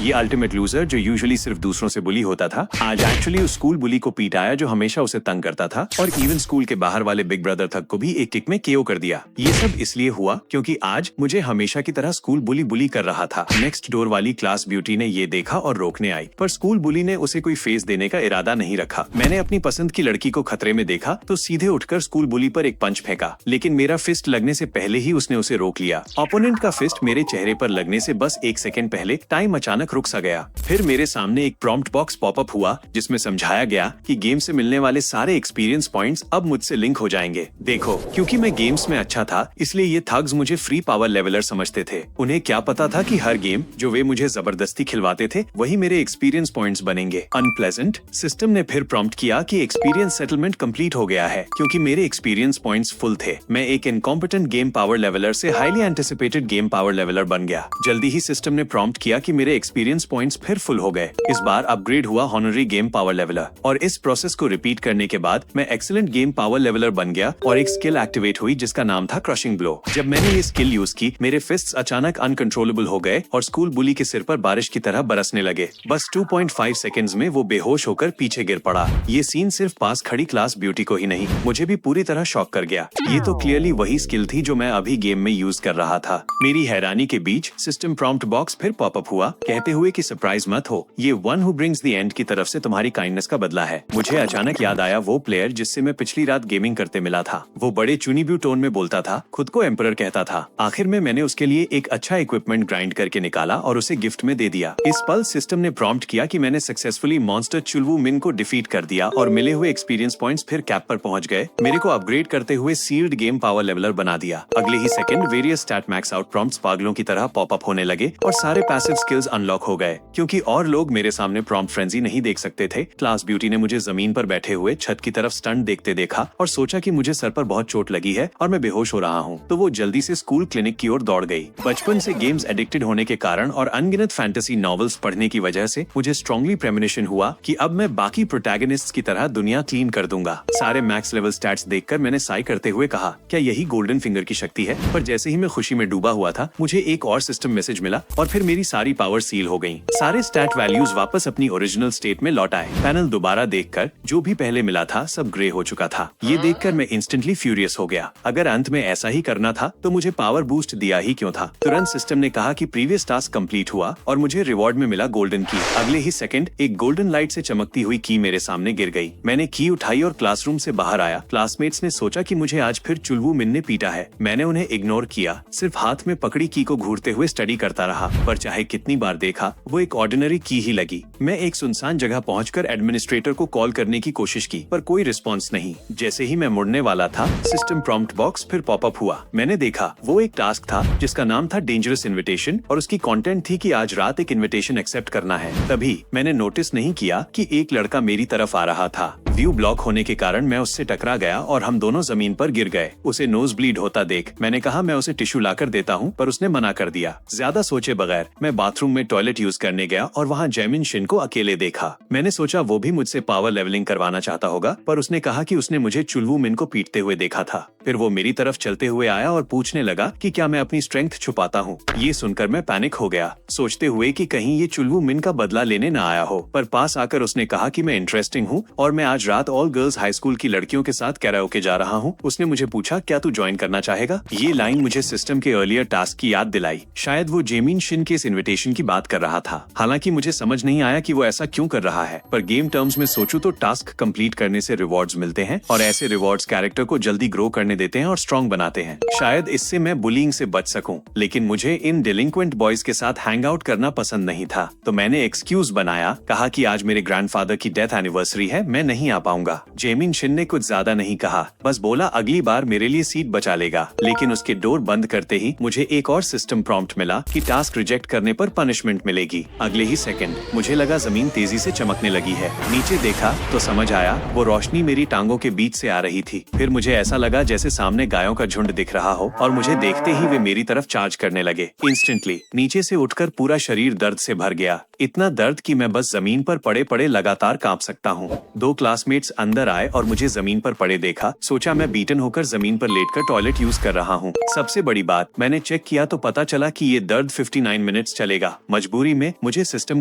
ये ultimate loser जो usually सिर्फ दूसरों से बुली होता था, आज एक्चुअली उस स्कूल बुली को पीट आया जो हमेशा उसे तंग करता था और इवन स्कूल के बाहर वाले बिग ब्रदर तक को भी एक किक में केओ कर दिया। ये सब इसलिए हुआ क्योंकि आज मुझे हमेशा की तरह स्कूल बुली बुली कर रहा था। नेक्स्ट डोर वाली क्लास ब्यूटी ने ये देखा और रोकने आई, पर स्कूल बुली ने उसे कोई फेस देने का इरादा नहीं रखा। मैंने अपनी पसंद की लड़की को खतरे में देखा तो सीधे उठकर स्कूल बुली पर एक पंच फेंका, लेकिन मेरा फिस्ट लगने से पहले ही उसने उसे रोक लिया। ओपोनेंट का फिस्ट मेरे चेहरे पर लगने से बस एक सेकंड पहले टाइम अचानक रुक सा गया। फिर मेरे सामने एक प्रॉम्प्ट बॉक्स पॉपअप हुआ जिसमें समझाया गया कि गेम से मिलने वाले सारे एक्सपीरियंस पॉइंट्स अब मुझसे लिंक हो जाएंगे। देखो, क्योंकि मैं गेम्स में अच्छा था इसलिए ये थग्स मुझे फ्री पावर लेवलर समझते थे। उन्हें क्या पता था कि हर गेम जो वे मुझे जबरदस्ती खिलवाते थे वही मेरे एक्सपीरियंस पॉइंट्स बनेंगे। अनप्लेजेंट। सिस्टम ने फिर प्रॉम्प्ट किया कि एक्सपीरियंस सेटलमेंट कंप्लीट हो गया है क्योंकि मेरे एक्सपीरियंस पॉइंट्स फुल थे। मैं एक इनकॉम्पिटेंट गेम पावर लेवलर से highly anticipated game power leveller बन गया। जल्दी ही सिस्टम ने प्रॉम्प्ट किया कि मेरे एक्सपीरियंस पॉइंट्स फिर फुल हो गए। इस बार अपग्रेड हुआ हॉनरी गेम पावर लेवलर और इस प्रोसेस को रिपीट करने के बाद मैं एक्सीलेंट गेम पावर लेवलर बन गया और एक स्किल एक्टिवेट हुई जिसका नाम था क्रशिंग ब्लो। जब मैंने ये स्किल यूज की मेरे फिस्ट्स अचानक अनकंट्रोलेबल हो गए और स्कूल बुली के सिर पर बारिश की तरह बरसने लगे। बस 2.5 सेकंड्स में वो बेहोश होकर पीछे गिर पड़ा। ये सीन सिर्फ पास खड़ी क्लास ब्यूटी को ही नहीं मुझे भी पूरी तरह शॉक कर गया। ये तो क्लियरली वही स्किल थी जो मैं अभी गेम में यूज कर रहा था। मेरी हैरानी के बीच सिस्टम प्रॉम्प्ट बॉक्स फिर पॉपअप हुआ कहते हुए कि सरप्राइज मत हो, ये one who brings the end की तरफ से तुम्हारी काइंडनेस का बदला है। मुझे अचानक याद आया वो प्लेयर जिससे मैं पिछली रात गेमिंग करते मिला था। वो बड़े चुनीब्यू टोन में बोलता था, खुद को एम्परर कहता था। आखिर में मैंने उसके लिए एक अच्छा इक्विपमेंट ग्राइंड करके निकाला और उसे गिफ्ट में दे दिया। इस पल सिस्टम ने प्रॉम्प्ट किया कि मैंने सक्सेसफुली मॉन्स्टर चुलवू मिन को डिफीट कर दिया और मिले हुए एक्सपीरियंस पॉइंट्स फिर कैप पर पहुंच गए। मेरे को अपग्रेड करते हुए सील्ड गेम पावर लेवलर बना दिया। अगले ही second various stat max out prompts पागलों की तरह पॉपअप होने लगे और सारे पैसिव स्किल्स अनलॉक हो गए क्योंकि और लोग मेरे सामने प्रॉम्प्ट फ्रेंजी नहीं देख सकते थे। क्लास ब्यूटी ने मुझे जमीन पर बैठे हुए छत की तरफ स्टंट देखते देखा और सोचा कि मुझे सर पर बहुत चोट लगी है और मैं बेहोश हो रहा हूँ, तो वो जल्दी से स्कूल क्लिनिक की ओर दौड़ गई। बचपन से गेम्स एडिक्टेड होने के कारण और अनगिनत फैंटेसी नॉवेल्स पढ़ने की वजह से मुझे स्ट्रांगली प्रेमोनिशन हुआ कि अब मैं बाकी प्रोटैगनिस्ट्स की तरह दुनिया क्लीन कर दूंगा। सारे मैक्स लेवल स्टैट्स देखकर मैंने साई करते हुए कहा, क्या यही गोल्डन फिंगर की शक्ति है? पर जैसे ही मैं खुशी में डूबा हुआ था मुझे एक और सिस्टम मैसेज मिला और फिर मेरी सारी पावर सील हो गई। सारे स्टैट वैल्यूज वापस अपनी ओरिजिनल स्टेट में लौट आए। पैनल दोबारा देखकर जो भी पहले मिला था सब ग्रे हो चुका था। ये देखकर मैं इंस्टेंटली फ्यूरियस हो गया। अगर अंत में ऐसा ही करना था तो मुझे पावर बूस्ट दिया ही क्यों था? तुरंत सिस्टम ने कहा कि प्रीवियस टास्क कंप्लीट हुआ और मुझे रिवॉर्ड में मिला गोल्डन की। अगले ही सेकंड एक गोल्डन लाइट से चमकती हुई की मेरे सामने गिर गई। मैंने की उठाई और क्लासरूम से बाहर आया। क्लासमेट्स ने सोचा कि मुझे आज फिर चुलवू मिन ने पीटा है। मैंने उन्हें इग्नोर किया, सिर्फ हाथ में पकड़ी की को घूरते हुए स्टडी करता रहा। पर चाहे कितनी बार देखा वो एक ऑर्डिनरी की ही लगी। मैं एक सुनसान जगह पहुंचकर एडमिनिस्ट्रेटर को कॉल करने की कोशिश की पर कोई रिस्पॉन्स नहीं। जैसे ही मैं मुड़ने वाला था सिस्टम प्रॉम्प्ट बॉक्स फिर पॉपअप हुआ। मैंने देखा वो एक टास्क था जिसका नाम था डेंजरस इन्विटेशन और उसकी कंटेंट थी कि आज रात एक इन्विटेशन एक्सेप्ट करना है। तभी मैंने नोटिस नहीं किया कि एक लड़का मेरी तरफ आ रहा था। व्यू ब्लॉक होने के कारण मैं उससे टकरा गया और हम दोनों जमीन पर गिर गए। उसे नोज ब्लीड होता देख मैंने कहा मैं उसे टिश्यू लाकर देता हूँ, पर उसने मना कर दिया। ज्यादा सोचे बगैर मैं बाथरूम में टॉयलेट यूज करने गया और वहाँ जैमिन शिन को अकेले देखा। मैंने सोचा वो भी मुझसे पावर लेवलिंग करवाना चाहता होगा, पर उसने कहा कि उसने मुझे चुलवू मिन को पीटते हुए देखा था। फिर वो मेरी तरफ चलते हुए आया और पूछने लगा कि क्या मैं अपनी स्ट्रेंथ छुपाता हूँ। ये सुनकर मैं पैनिक हो गया, सोचते हुए कि कहीं ये चुलवू मिन का बदला लेने न आया हो। पर पास आकर उसने कहा कि मैं इंटरेस्टिंग हूँ और मैं आज रात ऑल गर्ल्स हाई स्कूल की लड़कियों के साथ कैराओके जा रहा हूँ। उसने मुझे पूछा क्या तू ज्वाइन करना चाहेगा? ये लाइन मुझे सिस्टम के अर्लियर टास्क की याद दिलाई। शायद वो जेमिन शिन के इस इन्विटेशन की बात कर रहा था। हालांकि मुझे समझ नहीं आया कि वो ऐसा क्यों कर रहा है, पर गेम टर्म्स में सोचूं तो टास्क कंप्लीट करने से रिवॉर्ड्स मिलते हैं और ऐसे रिवॉर्ड्स कैरेक्टर को जल्दी ग्रो करने देते हैं और स्ट्रॉन्ग बनाते हैं। शायद इससे मैं बुलिंग से बच सकूं, लेकिन मुझे इन डिलिंक्वेंट बॉयज के साथ हैंग आउट करना पसंद नहीं था। तो मैंने एक्सक्यूज बनाया, कहा कि आज मेरे ग्रैंडफादर की डेथ एनिवर्सरी है, मैं नहीं आ पाऊंगा। जेमिन शिन ने कुछ ज्यादा नहीं कहा, बस बोला अगली बार मेरे लिए सीट बचा लेगा। लेकिन उसके डोर बंद करते ही मुझे एक और सिस्टम प्रॉम्प्ट मिला कि टास्क रिजेक्ट करने पर पनिशमेंट मिलेगी। अगले ही सेकंड मुझे लगा जमीन तेजी से चमकने लगी है। नीचे देखा तो समझ आया वो रोशनी मेरी टांगों के बीच से आ रही थी। फिर मुझे ऐसा लगा जैसे सामने गायों का झुंड दिख रहा हो और मुझे देखते ही वे मेरी तरफ चार्ज करने लगे। इंस्टेंटली नीचे से उठकर पूरा शरीर दर्द से भर गया, इतना दर्द कि मैं बस जमीन पर पड़े पड़े लगातार कांप सकता हूँ। 2 क्लास क्लासमेट्स अंदर आए और मुझे जमीन पर पड़े देखा। सोचा मैं बीटन होकर जमीन पर लेटकर टॉयलेट यूज कर रहा हूँ। सबसे बड़ी बात, मैंने चेक किया तो पता चला कि ये दर्द 59 मिनट्स चलेगा। मजबूरी में मुझे सिस्टम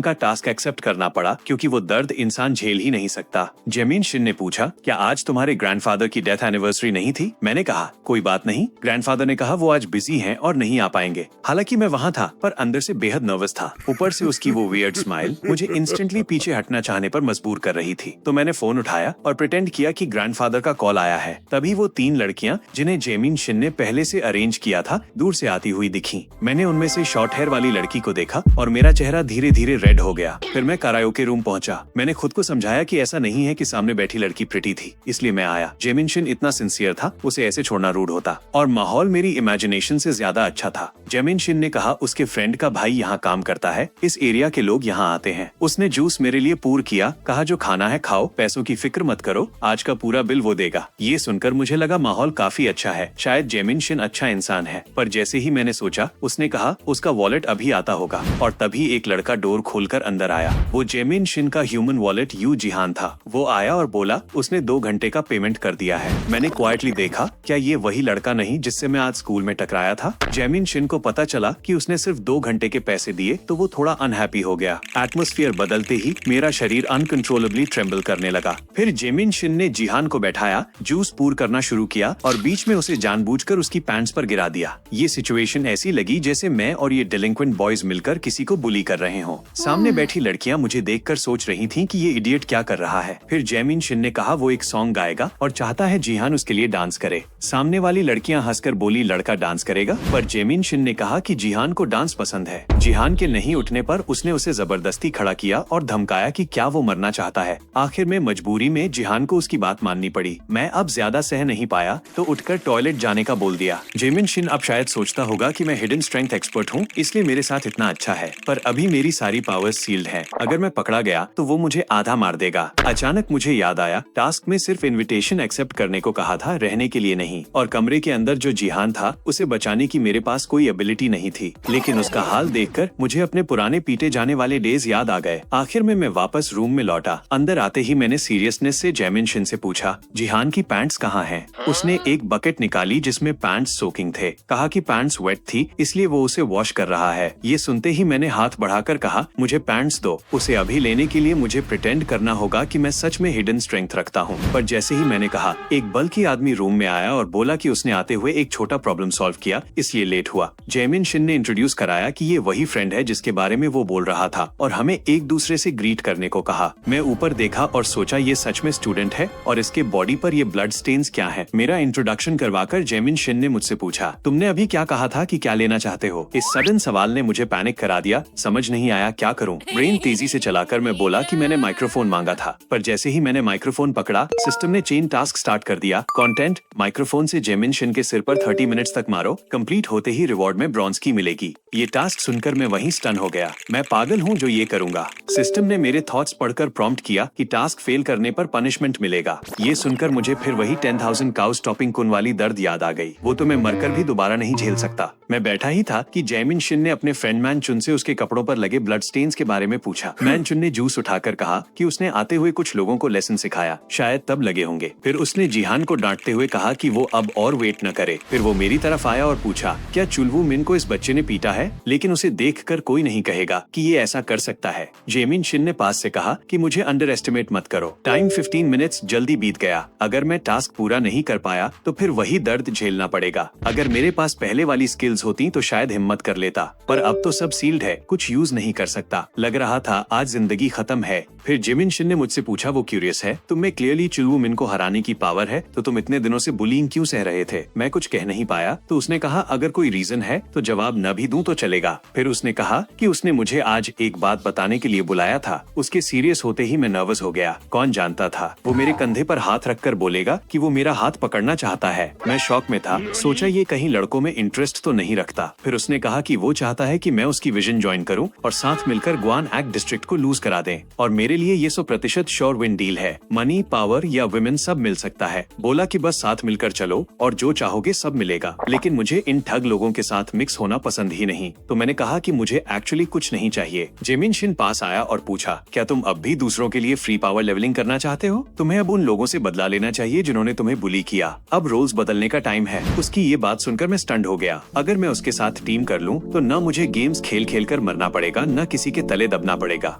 का टास्क एक्सेप्ट करना पड़ा क्योंकि वो दर्द इंसान झेल ही नहीं सकता। जेमिन शिन ने पूछा, क्या आज तुम्हारे ग्रैंडफादर की डेथ एनिवर्सरी नहीं थी? मैंने कहा, कोई बात नहीं। ग्रैंडफादर ने कहा, वो आज बिजी हैं और नहीं आ पाएंगे। हालांकि मैं वहाँ था पर अंदर से बेहद नर्वस था। ऊपर से उसकी वो वियर्ड स्माइल मुझे इंस्टेंटली पीछे हटना चाहने पर मजबूर कर रही थी। तो मैंने फोन उठाया और प्रिटेंड किया कि ग्रैंडफादर का कॉल आया है। तभी वो 3 लड़कियां जिन्हें जेमिन शिन ने पहले से अरेंज किया था दूर से आती हुई दिखी। मैंने उनमें से शॉर्ट हेयर वाली लड़की को देखा और मेरा चेहरा धीरे धीरे रेड हो गया। फिर मैं कराओके रूम पहुंचा। मैंने खुद को समझाया कि ऐसा नहीं है कि सामने बैठी लड़की प्रिटी थी इसलिए मैं आया। जेमिन शिन इतना सिंसियर था, उसे ऐसे छोड़ना रूड होता। और माहौल मेरी इमेजिनेशन से ज्यादा अच्छा था। जेमिन शिन ने कहा उसके फ्रेंड का भाई यहाँ काम करता है, इस एरिया के लोग यहाँ आते हैं। उसने जूस मेरे लिए पूर किया, कहा जो खाना है खाओ, पैसों की फिक्र मत करो, आज का पूरा बिल वो देगा। ये सुनकर मुझे लगा माहौल काफी अच्छा है, शायद जेमिन शिन अच्छा इंसान है। पर जैसे ही मैंने सोचा, उसने कहा उसका वॉलेट अभी आता होगा। और तभी एक लड़का डोर खोलकर अंदर आया। वो जेमिन शिन का ह्यूमन वॉलेट यू जिहान था। वो आया और बोला उसने 2 घंटे का पेमेंट कर दिया है। मैंने क्वाइटली देखा, क्या ये वही लड़का नहीं जिससे मैं आज स्कूल में टकराया था? जेमिन शिन को पता चला कि उसने सिर्फ 2 घंटे के पैसे दिए तो वो थोड़ा अनहैप्पी हो गया। एटमॉस्फेयर बदलते ही मेरा शरीर अनकंट्रोलेबली ट्रेम्बल करने लगा। फिर जेमिन शिन ने जिहान को बैठाया, जूस पूर करना शुरू किया और बीच में उसे जानबूझकर उसकी पैंट्स पर गिरा दिया। ये सिचुएशन ऐसी लगी जैसे मैं और ये डिलिंक्वेंट बॉयज मिलकर किसी को बुली कर रहे हों। सामने बैठी लड़कियां मुझे देखकर सोच रही थीं कि ये इडियट क्या कर रहा है। फिर जेमिन शिन ने कहा वो एक सॉन्ग गाएगा और चाहता है जिहान उसके लिए डांस करे। सामने वाली लड़कियां हंसकर बोली लड़का डांस करेगा, पर जेमिन शिन ने कहा कि जिहान को डांस पसंद है। जिहान के नहीं उठने पर उसने उसे जबरदस्ती खड़ा किया और धमकाया कि क्या वो मरना चाहता है। आखिर में मजबूरी में जिहान को उसकी बात माननी पड़ी। मैं अब ज्यादा सह नहीं पाया तो उठकर टॉयलेट जाने का बोल दिया। जेमिन शिन अब शायद सोचता होगा कि मैं हिडन स्ट्रेंथ एक्सपर्ट हूँ इसलिए मेरे साथ इतना अच्छा है, पर अभी मेरी सारी पावर्स सील्ड है। अगर मैं पकड़ा गया तो वो मुझे आधा मार देगा। अचानक मुझे याद आया टास्क में सिर्फ इनविटेशन एक्सेप्ट करने को कहा था, रहने के लिए नहीं। और कमरे के अंदर जो जिहान था उसे बचाने की मेरे पास कोई एबिलिटी नहीं थी। लेकिन उसका हाल देखकर मुझे अपने पुराने पीटे जाने वाले डेज याद आ गए। आखिर में मैं वापस रूम में लौटा। अंदर आते ही मैंने सीरियसनेस से जेमिन शिन से पूछा, जिहान की पैंट्स कहाँ हैं? उसने एक बकेट निकाली जिसमें पैंट्स सोकिंग थे। कहा कि पैंट्स वेट थी इसलिए वो उसे वॉश कर रहा है। ये सुनते ही मैंने हाथ बढ़ाकर कहा, मुझे पैंट्स दो। उसे अभी लेने के लिए मुझे प्रिटेंड करना होगा कि मैं सच में हिडन स्ट्रेंथ रखता हूँ। पर जैसे ही मैंने कहा, एक बल्कि आदमी रूम में आया और बोला कि उसने आते हुए एक छोटा प्रॉब्लम सॉल्व किया इसलिए लेट हुआ। जेमिन शिन ने इंट्रोड्यूस कराया कि ये वही फ्रेंड है जिसके बारे में वो बोल रहा था और हमें एक दूसरे से ग्रीट करने को कहा। मैं ऊपर देखा और सोचा ये सच में स्टूडेंट है और इसके बॉडी पर ये ब्लड स्टेन्स क्या है। मेरा इंट्रोडक्शन करवाकर जेमिन शिन ने मुझसे पूछा, तुमने अभी क्या कहा था कि क्या लेना चाहते हो? इस सडन सवाल ने मुझे पैनिक करा दिया। समझ नहीं आया क्या करूं। ब्रेन तेजी से चलाकर मैं बोला कि मैंने माइक्रोफोन मांगा था। पर जैसे ही मैंने माइक्रोफोन पकड़ा सिस्टम ने चेन टास्क स्टार्ट कर दिया। कंटेंट, माइक्रोफोन से जेमिन शिन के सिर पर 30 मिनट्स तक मारो, कंप्लीट होते ही रिवॉर्ड में ब्रॉन्ज की मिलेगी। ये टास्क सुनकर मैं वहीं स्टन हो गया। मैं पागल हूँ जो ये करूंगा। सिस्टम ने मेरे थॉट्स पढ़कर प्रॉम्प्ट किया कि टास्क फेल करने पर पनिशमेंट मिलेगा। ये सुनकर मुझे फिर वही 10,000 काउ स्टॉपिंग कुन वाली दर्द याद आ गई। वो तो मैं मरकर भी दोबारा नहीं झेल सकता। मैं बैठा ही था कि जेमिन शिन ने अपने फ्रेंड मैन चुन से उसके कपड़ों पर लगे ब्लड स्टेन्स के बारे में पूछा। मैन चुन ने जूस उठाकर कहा कि उसने आते हुए कुछ लोगों को लेसन सिखाया, शायद तब लगे होंगे। फिर उसने जिहान को डांटते हुए कहा कि वो अब और वेट न करे। फिर वो मेरी तरफ आया और पूछा, क्या चुलवू मिन को इस बच्चे ने पीटा है? लेकिन उसे देखकर कोई नहीं कहेगा कि ये ऐसा कर सकता है। जेमिन शिन ने पास से कहा कि मुझे अंडर एस्टिमेट मत करो। टाइम 15 मिनट्स जल्दी बीत गया। अगर मैं टास्क पूरा नहीं कर पाया तो फिर वही दर्द झेलना पड़ेगा। अगर मेरे पास पहले वाली स्किल्स होती तो शायद हिम्मत कर लेता, पर अब तो सब सील्ड है, कुछ यूज नहीं कर सकता। लग रहा था आज जिंदगी खत्म है। फिर जेमिन शिन ने मुझसे पूछा, वो क्यूरियस है, तुम में क्लियरली चुलवू मिन को हराने की पावर है तो तुम इतने दिनों से बुलिंग क्यों सह रहे थे? मैं कुछ कह नहीं पाया तो उसने कहा, अगर कोई रीजन है तो जवाब न भी दूं तो चलेगा। फिर उसने कहा कि उसने मुझे आज एक बात बताने के लिए बुलाया था। उसके सीरियस होते ही मैं नर्वस हो गया। कौन जानता था वो मेरे कंधे पर हाथ रखकर बोलेगा कि वो मेरा हाथ पकड़ना चाहता है। मैं शॉक में था, सोचा ये कहीं लड़कों में इंटरेस्ट तो नहीं रखता। फिर उसने कहा कि वो चाहता है कि मैं उसकी विजन ज्वाइन करूं और साथ मिलकर ग्वान एक्ट डिस्ट्रिक्ट को लूज करा दें। और मेरे लिए ये 100% श्योर विन डील है। मनी, पावर या विमेन सब मिल सकता है। बोला कि बस साथ मिलकर चलो और जो चाहोगे सब मिलेगा। लेकिन मुझे इन ठग लोगों के साथ मिक्स होना पसंद ही नहीं। तो मैंने कहा कि मुझे एक्चुअली कुछ नहीं चाहिए। जेमिन शिन पास आया और पूछा, क्या तुम अब भी दूसरों के लिए फ्री पावर लेवलिंग करना चाहते हो? तुम्हें अब उन लोगों से बदला लेना चाहिए जिन्होंने तुम्हें बुली किया। अब रोल्स बदलने का टाइम है। उसकी ये बात सुनकर मैं स्टंड हो गया। अगर मैं उसके साथ टीम कर लूं तो न मुझे गेम्स खेल खेल कर मरना पड़ेगा, न किसी के तले दबना पड़ेगा।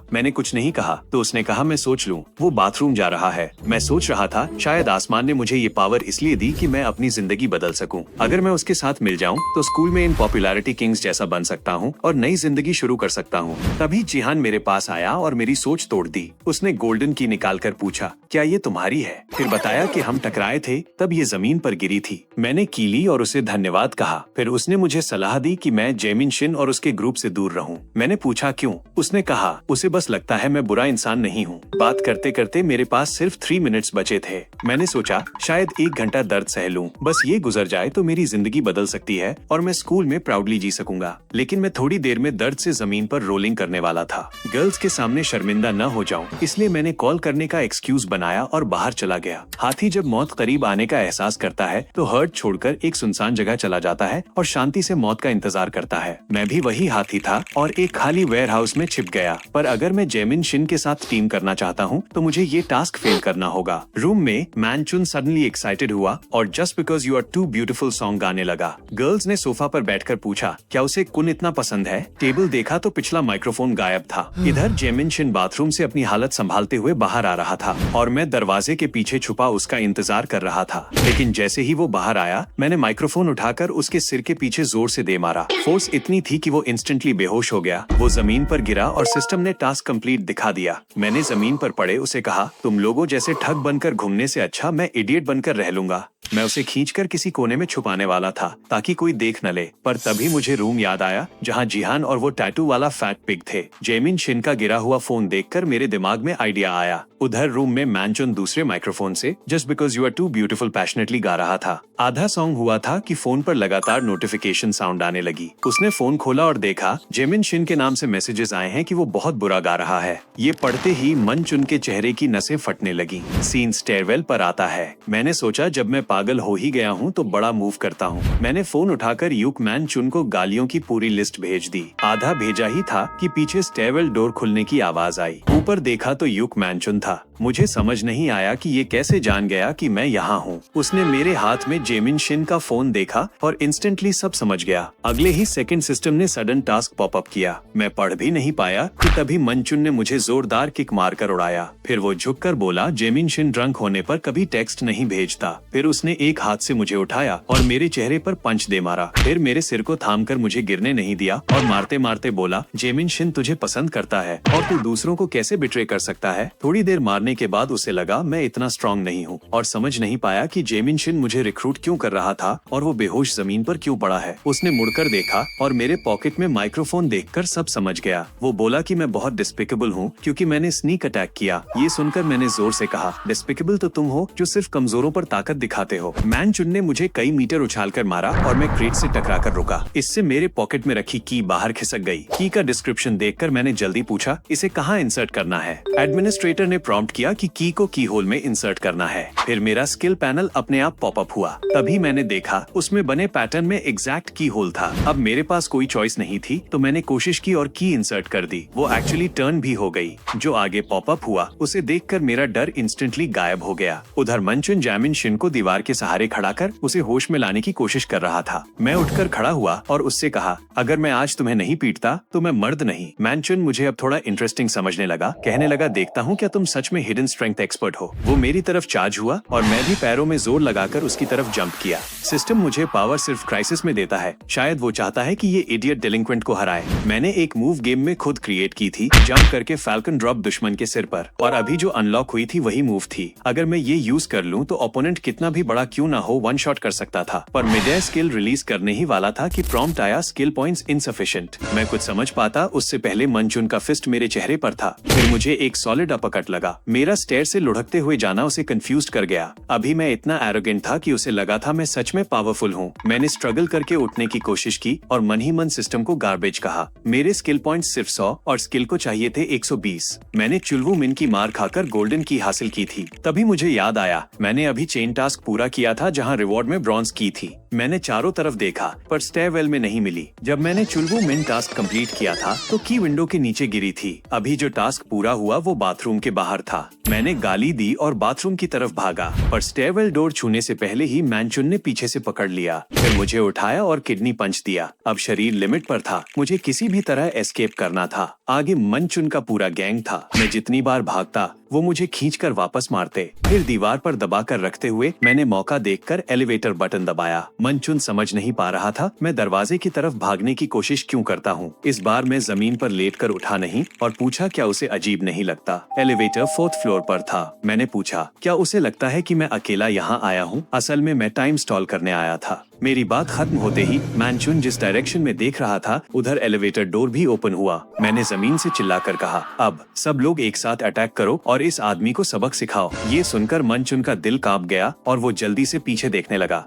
मैंने कुछ नहीं कहा तो उसने कहा, मैं सोच लूं। वो बाथरूम जा रहा है। मैं सोच रहा था शायद आसमान ने मुझे ये पावर इसलिए दी कि मैं अपनी जिंदगी बदल सकूं। अगर मैं उसके साथ मिल जाऊं तो स्कूल में इन पॉपुलैरिटी किंग्स जैसा बन सकता हूं और नई जिंदगी शुरू कर सकता हूं। तभी जिहान मेरे पास आया और मेरी सोच तोड़ दी। उसने गोल्डन की निकाल कर पूछा, क्या ये तुम्हारी है? फिर बताया कि हम टकराए थे तब ये जमीन पर गिरी थी। मैंने की ली और उसे धन्यवाद कहा। फिर उसने मुझे सलाह दी कि मैं जेमिन शिन और उसके ग्रुप से दूर रहूं। मैंने पूछा क्यों? उसने कहा, उसे बस लगता है मैं बुरा इंसान नहीं हूँ। बात करते करते मेरे पास सिर्फ 3 मिनट्स बचे थे। मैंने सोचा शायद 1 घंटा दर्द सह लूं। बस ये गुजर जाए तो मेरी जिंदगी बदल सकती है और मैं स्कूल में प्राउडली जी सकूंगा। लेकिन मैं थोड़ी देर में दर्द से जमीन पर रोलिंग करने वाला था। गर्ल्स के सामने शर्मिंदा न हो जाऊं, इसलिए मैंने कॉल करने का एक्सक्यूज बनाया और बाहर चला गया। हाथी जब मौत करीब आने का एहसास करता है तो हर्ट छोड़कर एक सुनसान जगह चला जाता है और शांति से मौत का इंतजार करता है। मैं भी वही हाथी था और एक खाली वेयर हाउस में छिप गया। पर अगर मैं जेमिन शिन के साथ टीम करना चाहता हूँ तो मुझे ये टास्क फेल करना होगा। रूम में मैनचुन सडनली एक्साइटेड हुआ और just because you are too beautiful song गाने लगा। गर्ल्स ने सोफा पर बैठकर पूछा, क्या उसे कुन इतना पसंद है? टेबल देखा तो पिछला माइक्रोफोन गायब था। इधर जेमिन शिन बाथरूम से अपनी हालत संभालते हुए बाहर आ रहा था और मैं दरवाजे के पीछे छुपा उसका इंतजार कर रहा था। लेकिन जैसे ही वो बाहर आया, मैंने माइक्रोफोन उठाकर उसके सिर के पीछे जोर से दे मारा। फोर्स इतनी थी कि वो इंस्टेंटली बेहोश हो गया। वो जमीन पर गिरा और सिस्टम ने टास्क कंप्लीट दिखा दिया। मैंने जमीन पर पड़े उसे कहा, तुम लोगों जैसे ठग बनकर घूमने से अच्छा मैं इडियट बनकर रह लूंगा। मैं उसे खींचकर किसी कोने में छुपाने वाला था ताकि कोई देख न ले। पर तभी मुझे रूम याद आया जहां जिहान और वो टैटू वाला फैट पिग थे। जेमिन शिन का गिरा हुआ फोन देखकर मेरे दिमाग में आइडिया आया। उधर रूम में मैनचुन दूसरे माइक्रोफोन से just because you are too beautiful passionately गा रहा था। आधा सॉन्ग हुआ था कि फोन पर लगातार नोटिफिकेशन साउंड आने लगी। उसने फोन खोला और देखा जेमिन शिन के नाम से मैसेजेस आए हैं कि वो बहुत बुरा गा रहा है। ये पढ़ते ही मनचुन के चेहरे की नसें फटने लगी। सीन स्टेयरवेल पर आता है। मैंने सोचा जब मैं पागल हो ही गया हूँ तो बड़ा मूव करता हूँ। मैंने फोन उठाकर यूक मैनचुन को गालियों की पूरी लिस्ट भेज दी। आधा भेजा ही था कि पीछे स्टेयरवेल डोर खुलने की आवाज आई। ऊपर देखा तो यूक मैनचुन था। मुझे समझ नहीं आया कि ये कैसे जान गया कि मैं यहाँ हूँ। उसने मेरे हाथ में जेमिन शिन का फोन देखा और इंस्टेंटली सब समझ गया। अगले ही सेकंड सिस्टम ने सडन टास्क पॉपअप किया। मैं पढ़ भी नहीं पाया कि तभी मनचुन ने मुझे जोरदार किक मारकर उड़ाया। फिर वो झुककर बोला, जेमिन शिन ड्रंक होने पर कभी टेक्स्ट नहीं भेजता। फिर उसने एक हाथ से मुझे उठाया और मेरे चेहरे पर पंच दे मारा। फिर मेरे सिर को थामकर मुझे गिरने नहीं दिया और मारते मारते बोला, जेमिन शिन तुझे पसंद करता है और तू दूसरों को कैसे बिट्रे कर सकता है। थोड़ी देर मारने के बाद उसे लगा मैं इतना स्ट्रांग नहीं हूँ और समझ नहीं पाया कि जेमिन शिन मुझे रिक्रूट क्यों कर रहा था और वो बेहोश जमीन पर क्यों पड़ा है। उसने मुड़कर देखा और मेरे पॉकेट में माइक्रोफोन देखकर सब समझ गया। वो बोला कि मैं बहुत डिस्पिकेबल हूँ क्योंकि मैंने स्नीक अटैक किया। ये सुनकर मैंने जोर से कहा, डिस्पिकेबल तो तुम हो जो सिर्फ कमजोरों पर ताकत दिखाते हो। मैनचुन ने मुझे कई मीटर उछालकर मारा और मैं क्रेट से टकराकर रुका। इससे मेरे पॉकेट में रखी की बाहर खिसक गई। की का डिस्क्रिप्शन देखकर मैंने जल्दी पूछा, इसे कहाँ इंसर्ट करना है? एडमिनिस्ट्रेटर ने प्रॉम्प्ट किया कि की को की होल में इंसर्ट करना है। फिर मेरा स्किल पैनल अपने आप पॉपअप हुआ। तभी मैंने देखा उसमें बने पैटर्न में एग्जैक्ट की होल था। अब मेरे पास कोई चॉइस नहीं थी तो मैंने कोशिश की और की इंसर्ट कर दी। वो एक्चुअली टर्न भी हो गई। जो आगे पॉपअप हुआ उसे देखकर मेरा डर इंस्टेंटली गायब हो गया। उधर मनचुन जेमिन शिन को दीवार के सहारे खड़ा कर उसे होश में लाने की कोशिश कर रहा था। मैं उठकर खड़ा हुआ और उससे कहा, अगर मैं आज तुम्हें नहीं पीटता तो मैं मर्द नहीं। मैनचुन मुझे अब थोड़ा इंटरेस्टिंग समझने लगा। कहने लगा, देखता हूँ क्या तुम सच में हिडन स्ट्रेंथ एक्सपर्ट हो। वो मेरी तरफ चार्ज हुआ और मैं भी पैरों में जोर लगाकर उसकी तरफ जंप किया। सिस्टम मुझे पावर सिर्फ क्राइसिस में देता है। शायद वो चाहता है कि ये इडियट डिलिंक्वेंट को हराए। मैंने एक मूव गेम में खुद क्रिएट की थी, जंप करके फैल्कन ड्रॉप दुश्मन के सिर पर, और अभी जो अनलॉक हुई थी वही मूव थी। अगर मैं ये यूज कर लूं तो ओपोनेंट कितना भी बड़ा क्यों ना हो वन शॉट कर सकता था। पर मिड एयर स्किल रिलीज करने ही वाला था कि प्रॉम्प्ट आया, स्किल पॉइंट्स इनसफिशिएंट। मैं कुछ समझ पाता उससे पहले मनचुन का फिस्ट मेरे चेहरे पर था। फिर मुझे एक सॉलिड अपरकट लगा। मेरा स्टेयर से लुढ़कते हुए जाना उसे कंफ्यूज कर गया। अभी मैं इतना एरोगेंट था कि उसे लगा था मैं सच में पावरफुल हूँ। मैंने स्ट्रगल करके उठने की कोशिश की और मन ही मन सिस्टम को गार्बेज कहा। मेरे स्किल पॉइंट्स सिर्फ 100 और स्किल को चाहिए थे 120। मैंने चुलवू मिन की मार खाकर गोल्डन की हासिल की थी। तभी मुझे याद आया मैंने अभी चेन टास्क पूरा किया था जहाँ रिवॉर्ड में ब्रॉन्ज की थी। मैंने चारों तरफ देखा पर स्टेयरवेल में नहीं मिली। जब मैंने चुलबू मेन टास्क कंप्लीट किया था तो की विंडो के नीचे गिरी थी। अभी जो टास्क पूरा हुआ वो बाथरूम के बाहर था। मैंने गाली दी और बाथरूम की तरफ भागा पर स्टेयरवेल डोर छूने से पहले ही मैनचुन ने पीछे से पकड़ लिया। फिर मुझे उठाया और किडनी पंच दिया। अब शरीर लिमिट पर था, मुझे किसी भी तरह एस्केप करना था। आगे मनचुन का पूरा गैंग था। मैं जितनी बार भागता वो मुझे खींचकर वापस मारते। फिर दीवार पर दबाकर रखते हुए मैंने मौका देखकर एलिवेटर बटन दबाया। मनचुन समझ नहीं पा रहा था मैं दरवाजे की तरफ भागने की कोशिश क्यों करता हूँ। इस बार मैं जमीन पर लेटकर उठा नहीं और पूछा क्या उसे अजीब नहीं लगता। एलिवेटर 4th फ्लोर पर था। मैंने पूछा क्या उसे लगता है कि मैं अकेला यहाँ आया हूँ। असल में मैं टाइम स्टॉल करने आया था। मेरी बात खत्म होते ही मैनचुन जिस डायरेक्शन में देख रहा था उधर एलिवेटर डोर भी ओपन हुआ। मैंने जमीन से चिल्लाकर कहा, अब सब लोग एक साथ अटैक करो और इस आदमी को सबक सिखाओ। ये सुनकर मनचुन का दिल कांप गया और वो जल्दी से पीछे देखने लगा।